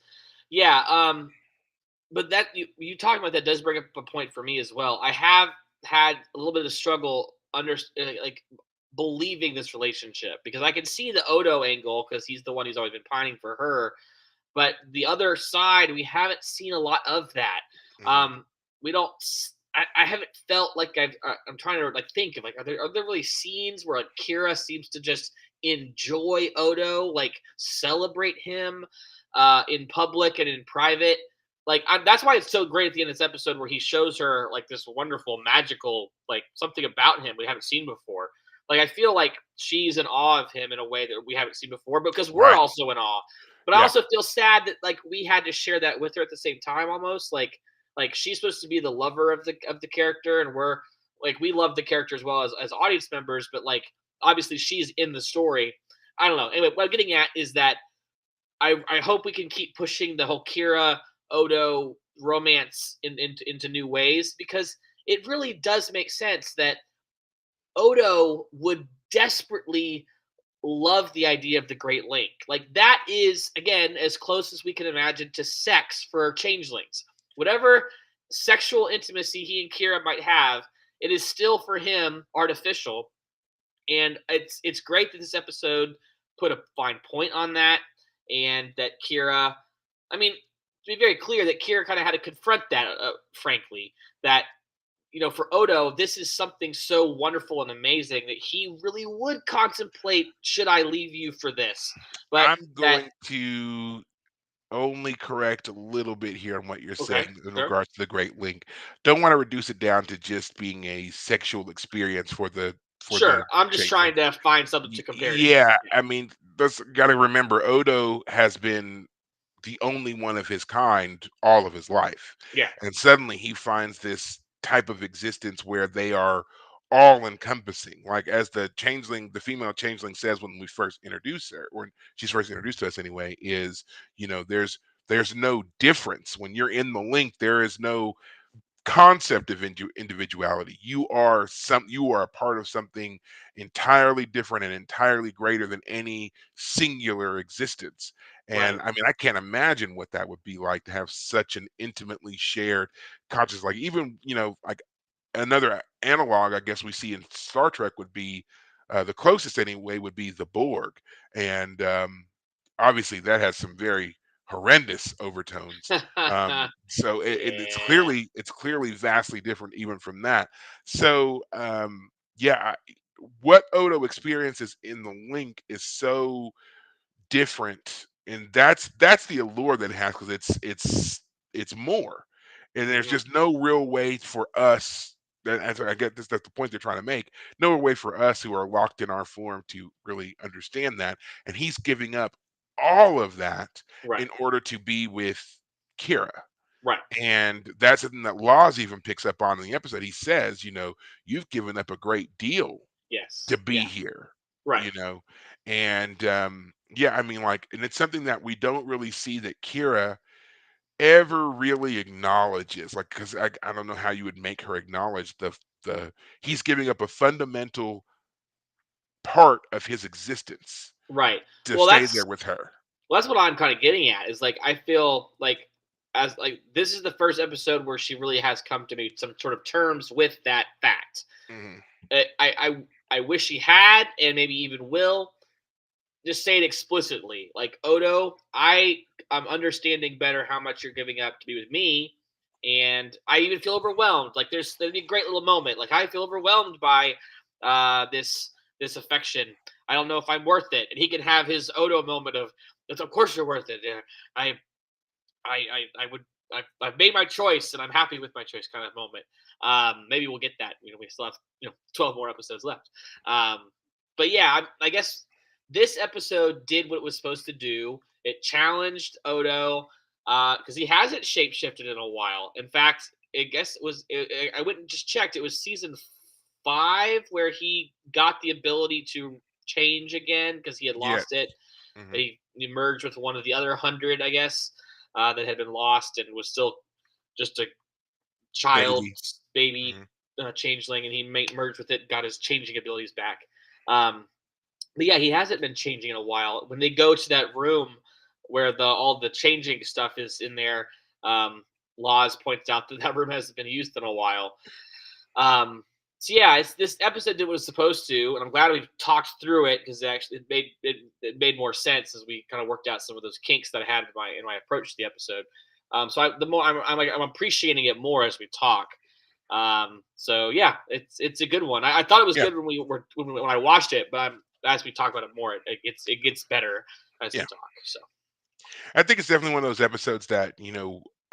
Speaker 2: Yeah. but that you talking about that does bring up a point for me as well. I have had a little bit of struggle like believing this relationship because I can see the Odo angle because he's the one who's always been pining for her, but the other side we haven't seen a lot of that.
Speaker 1: Mhm.
Speaker 2: Um, we don't. I haven't felt like I'm trying to like think of like are there really scenes where like Kira seems to just enjoy Odo, like celebrate him in public and in private. Like that's why it's so great at the end of this episode where he shows her like this wonderful magical like something about him we haven't seen before. Like I feel like she's in awe of him in a way that we haven't seen before because we're
Speaker 1: Right.
Speaker 2: also in awe. But I
Speaker 1: Yeah.
Speaker 2: also feel sad that like we had to share that with her at the same time almost like she's supposed to be the lover of the character and we're like we love the character as well as audience members but like obviously she's in the story. I don't know. Anyway, what I'm getting at is that I hope we can keep pushing the whole Kira Odo romance into new ways because it really does make sense that Odo would desperately love the idea of the Great Link. Like that is again as close as we can imagine to sex for changelings. Whatever sexual intimacy he and Kira might have, it is still for him artificial. And it's great that this episode put a fine point on that, and that Kira. I mean, to be very clear, that Kira kind of had to confront that, frankly, that for Odo, this is something so wonderful and amazing that he really would contemplate, should I leave you for this? But
Speaker 1: I'm
Speaker 2: that
Speaker 1: going to only correct a little bit here on what you're
Speaker 2: okay,
Speaker 1: saying in
Speaker 2: sure,
Speaker 1: regards to the Great Link. Don't want to reduce it down to just being a sexual experience for the
Speaker 2: sure. I'm just
Speaker 1: changeling.
Speaker 2: trying to find something to compare it to.
Speaker 1: Yeah,
Speaker 2: Yeah,
Speaker 1: I mean, that's got to remember Odo has been the only one of his kind all of his life.
Speaker 2: yeah,
Speaker 1: And suddenly he finds this type of existence where they are all encompassing. Like as the female changeling says when we first introduce her, or when she's first introduced to us anyway, is, there's no difference. When you're in the link, there is no concept of individuality. You are a part of something entirely different and entirely greater than any singular existence.
Speaker 2: right,
Speaker 1: And I mean, I can't imagine what that would be like to have such an intimately shared conscious, like even, like another analog I guess we see in Star Trek would be, the closest anyway would be the Borg. And obviously that has some very horrendous overtones. So
Speaker 2: yeah,
Speaker 1: it's clearly vastly different even from that. So yeah, what Odo experiences in the link is so different, and that's the allure that it has, because it's more, and there's
Speaker 2: mhm,
Speaker 1: just no real way for us. As I get this, that's the point they're trying to make. No real way for us who are locked in our form to really understand that, and he's giving up all of that
Speaker 2: right,
Speaker 1: in order to be with Kira.
Speaker 2: right,
Speaker 1: And that's something that Laws even picks up on in the episode. He says, you've given up a great deal
Speaker 2: yes,
Speaker 1: to
Speaker 2: yeah,
Speaker 1: be here,
Speaker 2: right,
Speaker 1: you know? And yeah, I mean, like, and it's something that we don't really see that Kira ever really acknowledges. Like, because I don't know how you would make her acknowledge the he's giving up a fundamental part of his existence
Speaker 2: right.
Speaker 1: to
Speaker 2: Well,
Speaker 1: stay
Speaker 2: that's
Speaker 1: there with her.
Speaker 2: Well, that's what I'm kind of getting at. Is like I feel like as like this is the first episode where she really has come to me some sort of terms with that fact.
Speaker 1: Mhm.
Speaker 2: I wish she had, and maybe even will just say it explicitly. Like Odo, I'm understanding better how much you're giving up to be with me, and I even feel overwhelmed. Like there'd be a great little moment. Like I feel overwhelmed by this affection. I don't know if I'm worth it, and he can have his Odo moment of, of course you're worth it. Yeah, I I would. I've made my choice and I'm happy with my choice kind of moment. Maybe we'll get that. We still have 12 more episodes left. But yeah, I guess this episode did what it was supposed to do. It challenged Odo because he hasn't shapeshifted in a while. In fact, I guess I went and just checked. It was season 5 where he got the ability to change again because he had
Speaker 1: Yes.
Speaker 2: lost it.
Speaker 1: Hmm.
Speaker 2: He merged with one of the other 100, I guess, that had been lost and was still just a child,
Speaker 1: Baby.
Speaker 2: baby
Speaker 1: Hmm.
Speaker 2: changeling, and he merged with it, got his changing abilities back. Um, but yeah, he hasn't been changing in a while. When they go to that room where all the changing stuff is in there, um, Laws points out that that room hasn't been used in a while. So yeah, this episode did what it was supposed to, and I'm glad we talked through it because actually it made more sense as we kind of worked out some of those kinks that I had in my approach to the episode. The more I'm appreciating it more as we talk. So yeah, it's a good one. I thought it was
Speaker 1: Yeah,
Speaker 2: good when I watched it, but as we talk about it more, it gets better as we
Speaker 1: yeah.
Speaker 2: talk. So
Speaker 1: I think it's definitely one of those episodes that,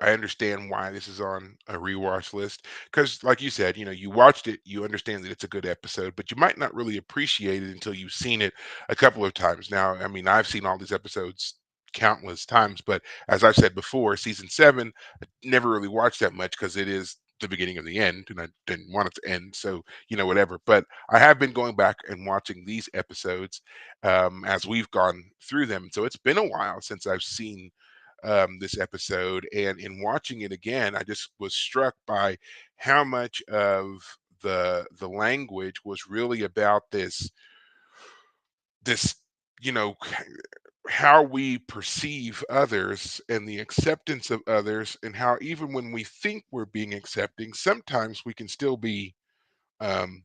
Speaker 1: I understand why this is on a rewatch list. Because, like you said, you watched it, you understand that it's a good episode, but you might not really appreciate it until you've seen it a couple of times. Now, I mean, I've seen all these episodes countless times, but as I've said before, season seven, I never really watched that much because it is the beginning of the end, and I didn't want it to end. So, whatever. But I have been going back and watching these episodes as we've gone through them. So it's been a while since I've seen this episode, and in watching it again, I just was struck by how much of the language was really about this you know how we perceive others and the acceptance of others, and how even when we think we're being accepting, sometimes we can still be um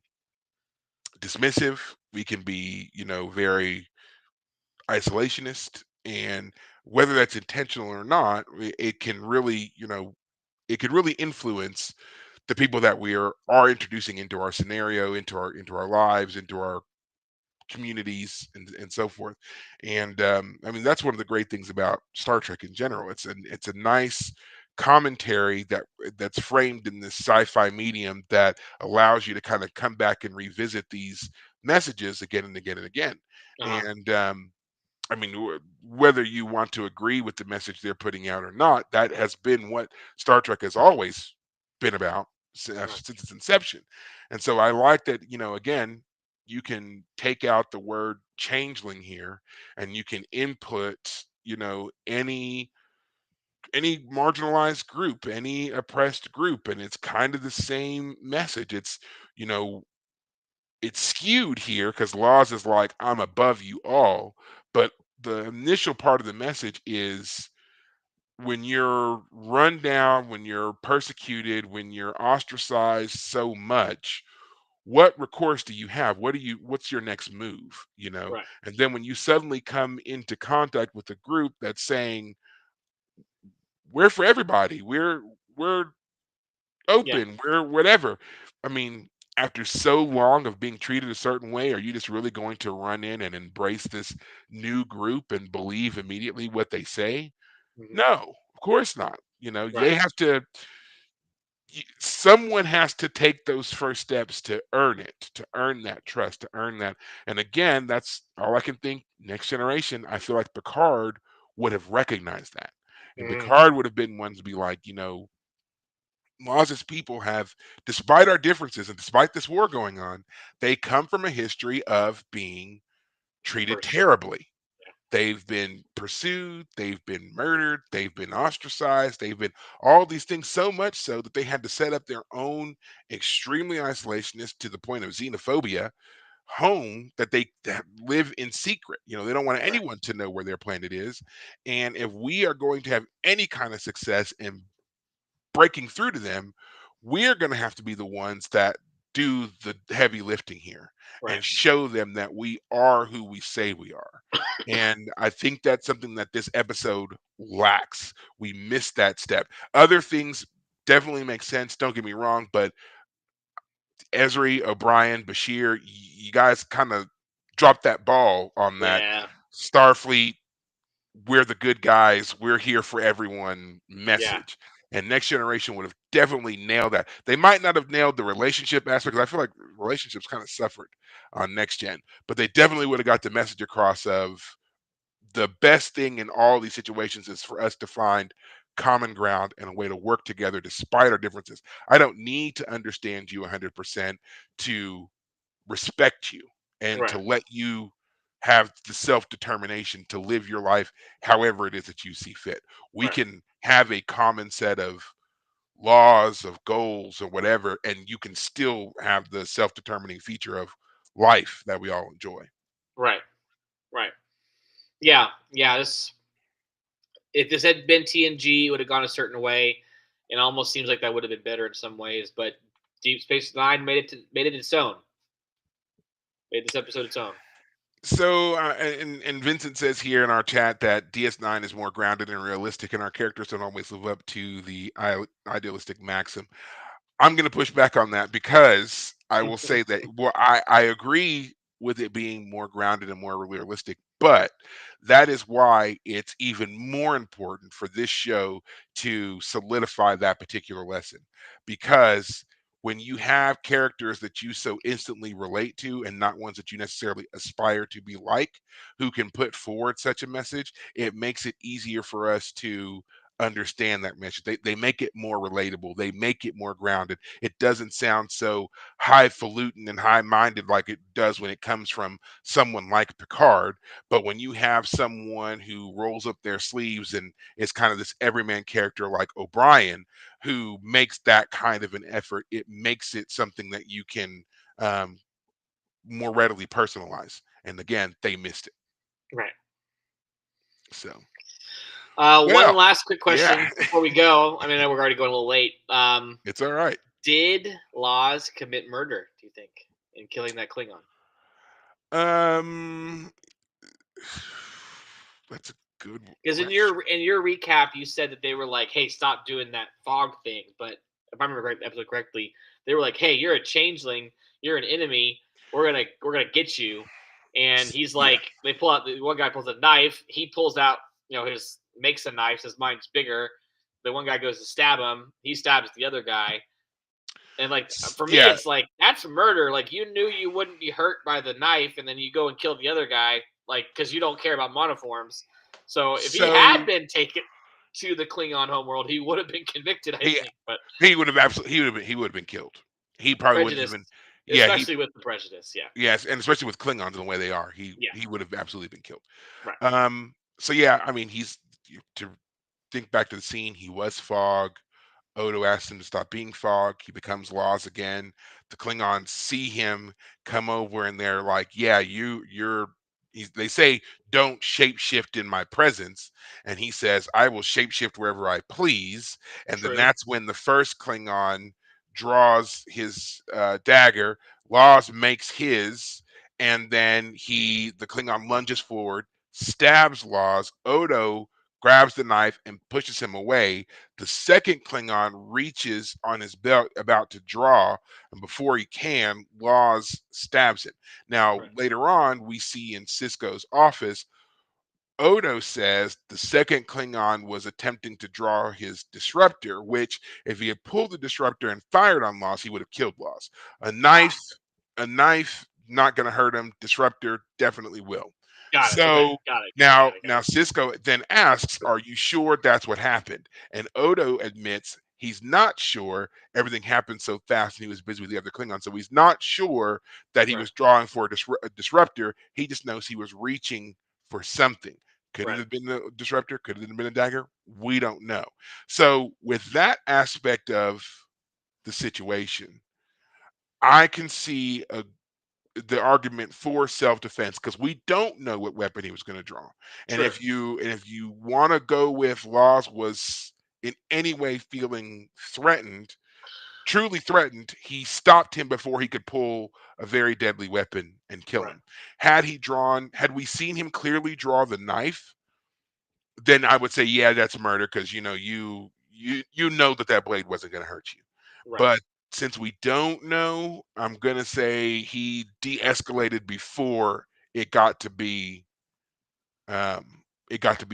Speaker 1: dismissive. We can be very isolationist, and whether that's intentional or not, it can really it could really influence the people that we are introducing into our scenario, into our lives, into our communities, and so forth. And I mean, that's one of the great things about Star Trek in general. It's a nice commentary that's framed in this sci-fi medium that allows you to kind of come back and revisit these messages again and again and again.
Speaker 2: uh-huh.
Speaker 1: And I mean, whether you want to agree with the message they're putting out or not, that has been what Star Trek has always been about
Speaker 2: Right.
Speaker 1: since its inception. And so I like that, again, you can take out the word changeling here, and you can input, any marginalized group, any oppressed group, and it's kind of the same message. You know, it's skewed here because Laws is like, I'm above you all. But the initial part of the message is, when you're run down, when you're persecuted, when you're ostracized so much, what recourse do you have? What's your next move?
Speaker 2: Right.
Speaker 1: And then when you suddenly come into contact with a group that's saying, we're for everybody, we're
Speaker 2: Yeah.
Speaker 1: open, we're whatever. I mean, after so long of being treated a certain way, are you just really going to run in and embrace this new group and believe immediately what they say?
Speaker 2: Hmm.
Speaker 1: No, of course not.
Speaker 2: Right.
Speaker 1: They have to, someone has to take those first steps to earn it, to earn that trust, to earn that. And again, that's all I can think. Next Generation, I feel like Picard would have recognized that. And
Speaker 2: Hmm.
Speaker 1: Picard would have been ones to be like, Maz's people have, despite our differences and despite this war going on, they come from a history of being treated
Speaker 2: Persecuted.
Speaker 1: terribly. They've been pursued, they've been murdered, they've been ostracized, they've been all these things, so much so that they had to set up their own extremely isolationist, to the point of xenophobia, home that that live in secret. They don't want
Speaker 2: Right.
Speaker 1: anyone to know where their planet is. And if we are going to have any kind of success in breaking through to them, we're going to have to be the ones that do the heavy lifting here
Speaker 2: Right.
Speaker 1: and show them that we are who we say we are. And I think that's something that this episode lacks. We missed that step. Other things definitely make sense, don't get me wrong, but Esri, O'Brien, Bashir, you guys kind of dropped that ball on that
Speaker 2: Yeah.
Speaker 1: Starfleet, we're the good guys, we're here for everyone
Speaker 2: Yeah.
Speaker 1: message. And Next Generation would have definitely nailed that. They might not have nailed the relationship aspect, 'cause I feel like relationships kind of suffered on Next Gen, but they definitely would have got the message across of, the best thing in all these situations is for us to find common ground and a way to work together despite our differences. I don't need to understand you 100% to respect you, and
Speaker 2: Right.
Speaker 1: to let you have the self-determination to live your life however it is that you see fit. We
Speaker 2: Right.
Speaker 1: can have a common set of laws, of goals, or whatever, and you can still have the self-determining feature of life that we all enjoy.
Speaker 2: Right. Right. Yeah. Yeah. If this had been TNG, it would have gone a certain way, and almost seems like that would have been better in some ways. But Deep Space Nine made it its own. Made this episode its own.
Speaker 1: So, and Vincent says here in our chat that DS9 is more grounded and realistic, and our characters don't always live up to the idealistic maxim. I'm going to push back on that because I will say that I agree with it being more grounded and more realistic, but that is why it's even more important for this show to solidify that particular lesson. Because when you have characters that you so instantly relate to and not ones that you necessarily aspire to be like, who can put forward such a message, it makes it easier for us to understand that message. They make it more relatable. They make it more grounded. It doesn't sound so highfalutin and high-minded like it does when it comes from someone like Picard. But when you have someone who rolls up their sleeves and is kind of this everyman character like O'Brien, who makes that kind of an effort, it makes it something that you can more readily personalize. And again, they missed it.
Speaker 2: Right.
Speaker 1: So,
Speaker 2: One
Speaker 1: well,
Speaker 2: last quick
Speaker 1: yeah,
Speaker 2: question before we go. I mean, I know we're already going a little late.
Speaker 1: it's all right.
Speaker 2: Did Laws commit murder, do you think, in killing that Klingon?
Speaker 1: Um, that's a good
Speaker 2: Because in
Speaker 1: question.
Speaker 2: your recap, you said that they were like, "Hey, stop doing that fog thing." But if I remember the episode correctly, they were like, "Hey, you're a changeling. You're an enemy. We're gonna get you." And he's
Speaker 1: Yeah,
Speaker 2: like, they pull out the one guy pulls a knife. He pulls out, his makes a knife. His mind's bigger. The one guy goes to stab him. He stabs the other guy. And like for me,
Speaker 1: yeah.
Speaker 2: it's like that's murder. Like you knew you wouldn't be hurt by the knife, and then you go and kill the other guy, like because you don't care about monoforms. So if he had
Speaker 1: So
Speaker 2: been taken to the Klingon homeworld, he would have been convicted, I
Speaker 1: he
Speaker 2: think. But
Speaker 1: he would have absolutely he would have been killed. He probably wouldn't
Speaker 2: prejudice,
Speaker 1: even. Yeah, he
Speaker 2: especially with the prejudice, yeah,
Speaker 1: yes, and especially with Klingons and the way they are,
Speaker 2: yeah,
Speaker 1: he would have absolutely been killed.
Speaker 2: right,
Speaker 1: So yeah, I mean, to think back to the scene, he was Fog. Odo asks him to stop being Fog. He becomes Laws again. The Klingons see him come over, and they're like, "Yeah, you're." They say, "Don't shapeshift in my presence," and he says, "I will shapeshift wherever I please." And then
Speaker 2: true,
Speaker 1: that's when the first Klingon draws his dagger. Laws makes his, and then the Klingon lunges forward, stabs Laws. Odo grabs the knife and pushes him away. The second Klingon reaches on his belt about to draw, and before he can, Laws stabs him. Now,
Speaker 2: right,
Speaker 1: later on, we see in Cisco's office, Odo says the second Klingon was attempting to draw his disruptor, which, if he had pulled the disruptor and fired on Laws, he would have killed Laws. A
Speaker 2: ah,
Speaker 1: knife, a knife, not going to hurt him. Disruptor definitely will.
Speaker 2: got it, okay,
Speaker 1: So now Cisco then asks, "Are you sure that's what happened?" And Odo admits he's not sure. Everything happened so fast, and he was busy with the other Klingon, so he's not sure that he
Speaker 2: right,
Speaker 1: was drawing for a disruptor. He just knows he was reaching for something. Could it
Speaker 2: right,
Speaker 1: have been the disruptor? Could it have been a dagger? We don't know. So with that aspect of the situation, I can see the argument for self-defense because we don't know what weapon he was going to draw. And
Speaker 2: true,
Speaker 1: if you want to go with Laws was in any way feeling threatened, truly threatened, he stopped him before he could pull a very deadly weapon and kill
Speaker 2: right,
Speaker 1: him. Had we seen him clearly draw the knife, then I would say, yeah, that's murder because you know that blade wasn't going to hurt you.
Speaker 2: right,
Speaker 1: But since we don't know, I'm going to say he de-escalated before it got to be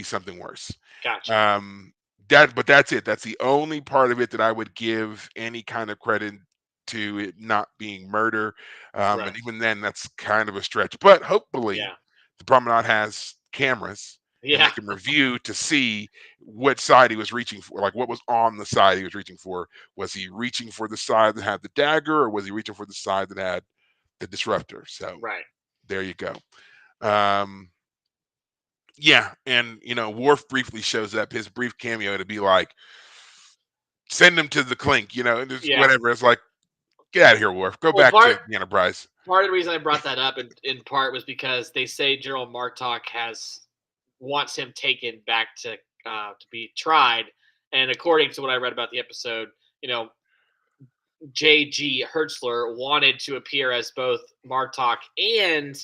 Speaker 1: something worse.
Speaker 2: gotcha,
Speaker 1: Um, but that's it. That's the only part of it that I would give any kind of credit to it not being murder.
Speaker 2: right,
Speaker 1: And even then, that's kind of a stretch. But hopefully,
Speaker 2: yeah,
Speaker 1: the Promenade has cameras and they
Speaker 2: yeah,
Speaker 1: can review to see what side he was reaching for, like what was on the side he was reaching for. Was he reaching for the side that had the dagger, or was he reaching for the side that had the disruptor? So
Speaker 2: right,
Speaker 1: there you go. Um, yeah, and Worf briefly shows up, his brief cameo to be like, send him to the clink, and just
Speaker 2: yeah.
Speaker 1: whatever. It's like, get out of here, Worf. Go
Speaker 2: Well,
Speaker 1: back to the Enterprise.
Speaker 2: part of the reason I brought that up in part was because they say General Martok wants him taken back to be tried, And according to what I read about the episode, you know, J.G. Hertzler wanted to appear as both Martok and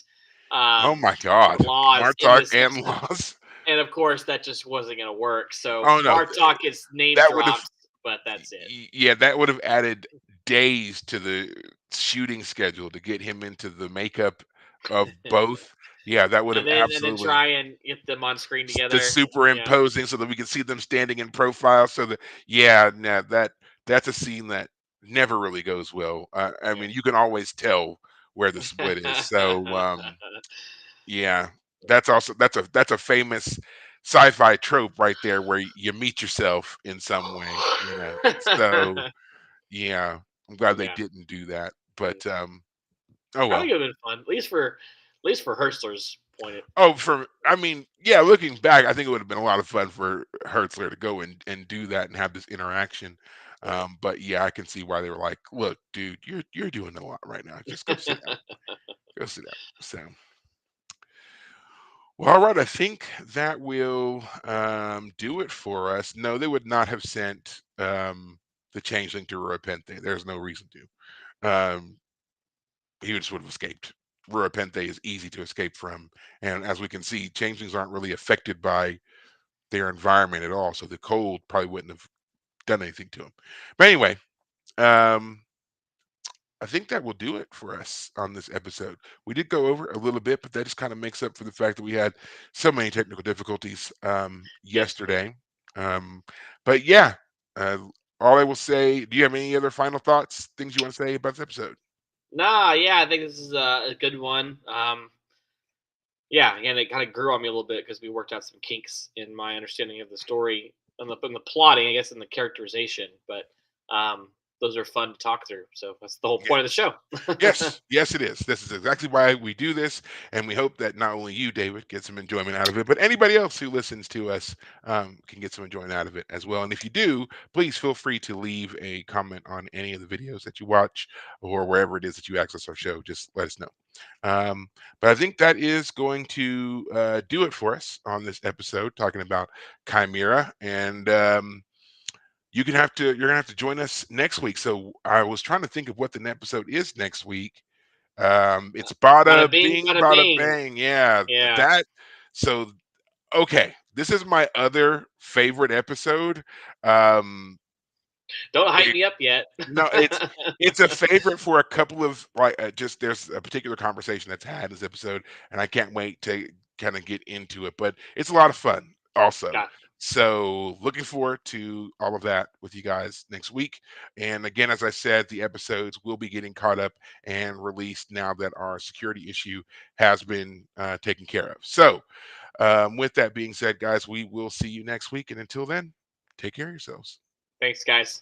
Speaker 1: Oh
Speaker 2: um,
Speaker 1: my God,
Speaker 2: Laws in
Speaker 1: Martok
Speaker 2: this
Speaker 1: and
Speaker 2: episode.
Speaker 1: Laws.
Speaker 2: And of course, that just wasn't going to work. So
Speaker 1: Oh no,
Speaker 2: Martok is name
Speaker 1: that would have.
Speaker 2: dropped, but that's it.
Speaker 1: Yeah, that would have added days to the shooting schedule to get him into the makeup of both. Yeah, that would have
Speaker 2: And then
Speaker 1: absolutely
Speaker 2: try and get them on screen
Speaker 1: the
Speaker 2: together. Yeah.
Speaker 1: superimposing so that we can see them standing in profile. So that yeah, nah, that's a scene that never really goes well. I mean, you can always tell where the split is. So yeah, that's a famous sci-fi trope right there where you meet yourself in some way. So yeah, I'm glad they
Speaker 2: Yeah.
Speaker 1: didn't do that.
Speaker 2: Mm.
Speaker 1: But oh
Speaker 2: Probably
Speaker 1: well.
Speaker 2: would have been fun, at least for Hertzler's point.
Speaker 1: Oh, I mean, yeah, looking back, I think it would have been a lot of fun for Hertzler to go and do that and have this interaction.
Speaker 2: Right.
Speaker 1: But yeah, I can see why they were like, "Look, dude, you're doing a lot right now. Just go sit down. Go sit down." So, well, all right, I think that will do it for us. No, they would not have sent the changeling to Ruapente. There's no reason to. He just would have escaped. Ruapente is easy to escape from, and as we can see, changelings aren't really affected by their environment at all. So the cold probably wouldn't have done anything to them. But anyway, um, I think that will do it for us on this episode. We did go over a little bit, but that just kind of makes up for the fact that we had so many technical difficulties
Speaker 2: Yep.
Speaker 1: yesterday. Um, but yeah, uh, all I will say. Do you have any other final thoughts, things you want to say about this episode?
Speaker 2: Nah, yeah, I think this is a good one. Yeah, again, it kind of grew on me a little bit because we worked out some kinks in my understanding of the story and the plotting, I guess, and the characterization. But those are fun to talk through. So that's the whole point of the show.
Speaker 1: Yes, yes, it is. This is exactly why we do this, and we hope that not only you, David, get some enjoyment out of it, but anybody else who listens to us can get some enjoyment out of it as well. And if you do, please feel free to leave a comment on any of the videos that you watch or wherever it is that you access our show. Just let us know. But I think that is going to do it for us on this episode, talking about Chimera and. You're gonna have to join us next week. So I was trying to think of what the episode is next week. It's
Speaker 2: Bada
Speaker 1: bada
Speaker 2: bing,
Speaker 1: bing,
Speaker 2: bada
Speaker 1: bada
Speaker 2: bing.
Speaker 1: bang. Yeah,
Speaker 2: Yeah.
Speaker 1: that. So okay, this is my other favorite episode. Um,
Speaker 2: Don't hype
Speaker 1: it,
Speaker 2: me up yet.
Speaker 1: no, it's a favorite for a couple of just there's a particular conversation that's had in this episode, and I can't wait to kind of get into it. But it's a lot of fun also.
Speaker 2: Gotcha.
Speaker 1: So looking forward to all of that with you guys next week. And again, as I said, the episodes will be getting caught up and released now that our security issue has been taken care of. So with that being said, guys, we will see you next week. And until then, take care of yourselves.
Speaker 2: Thanks, guys.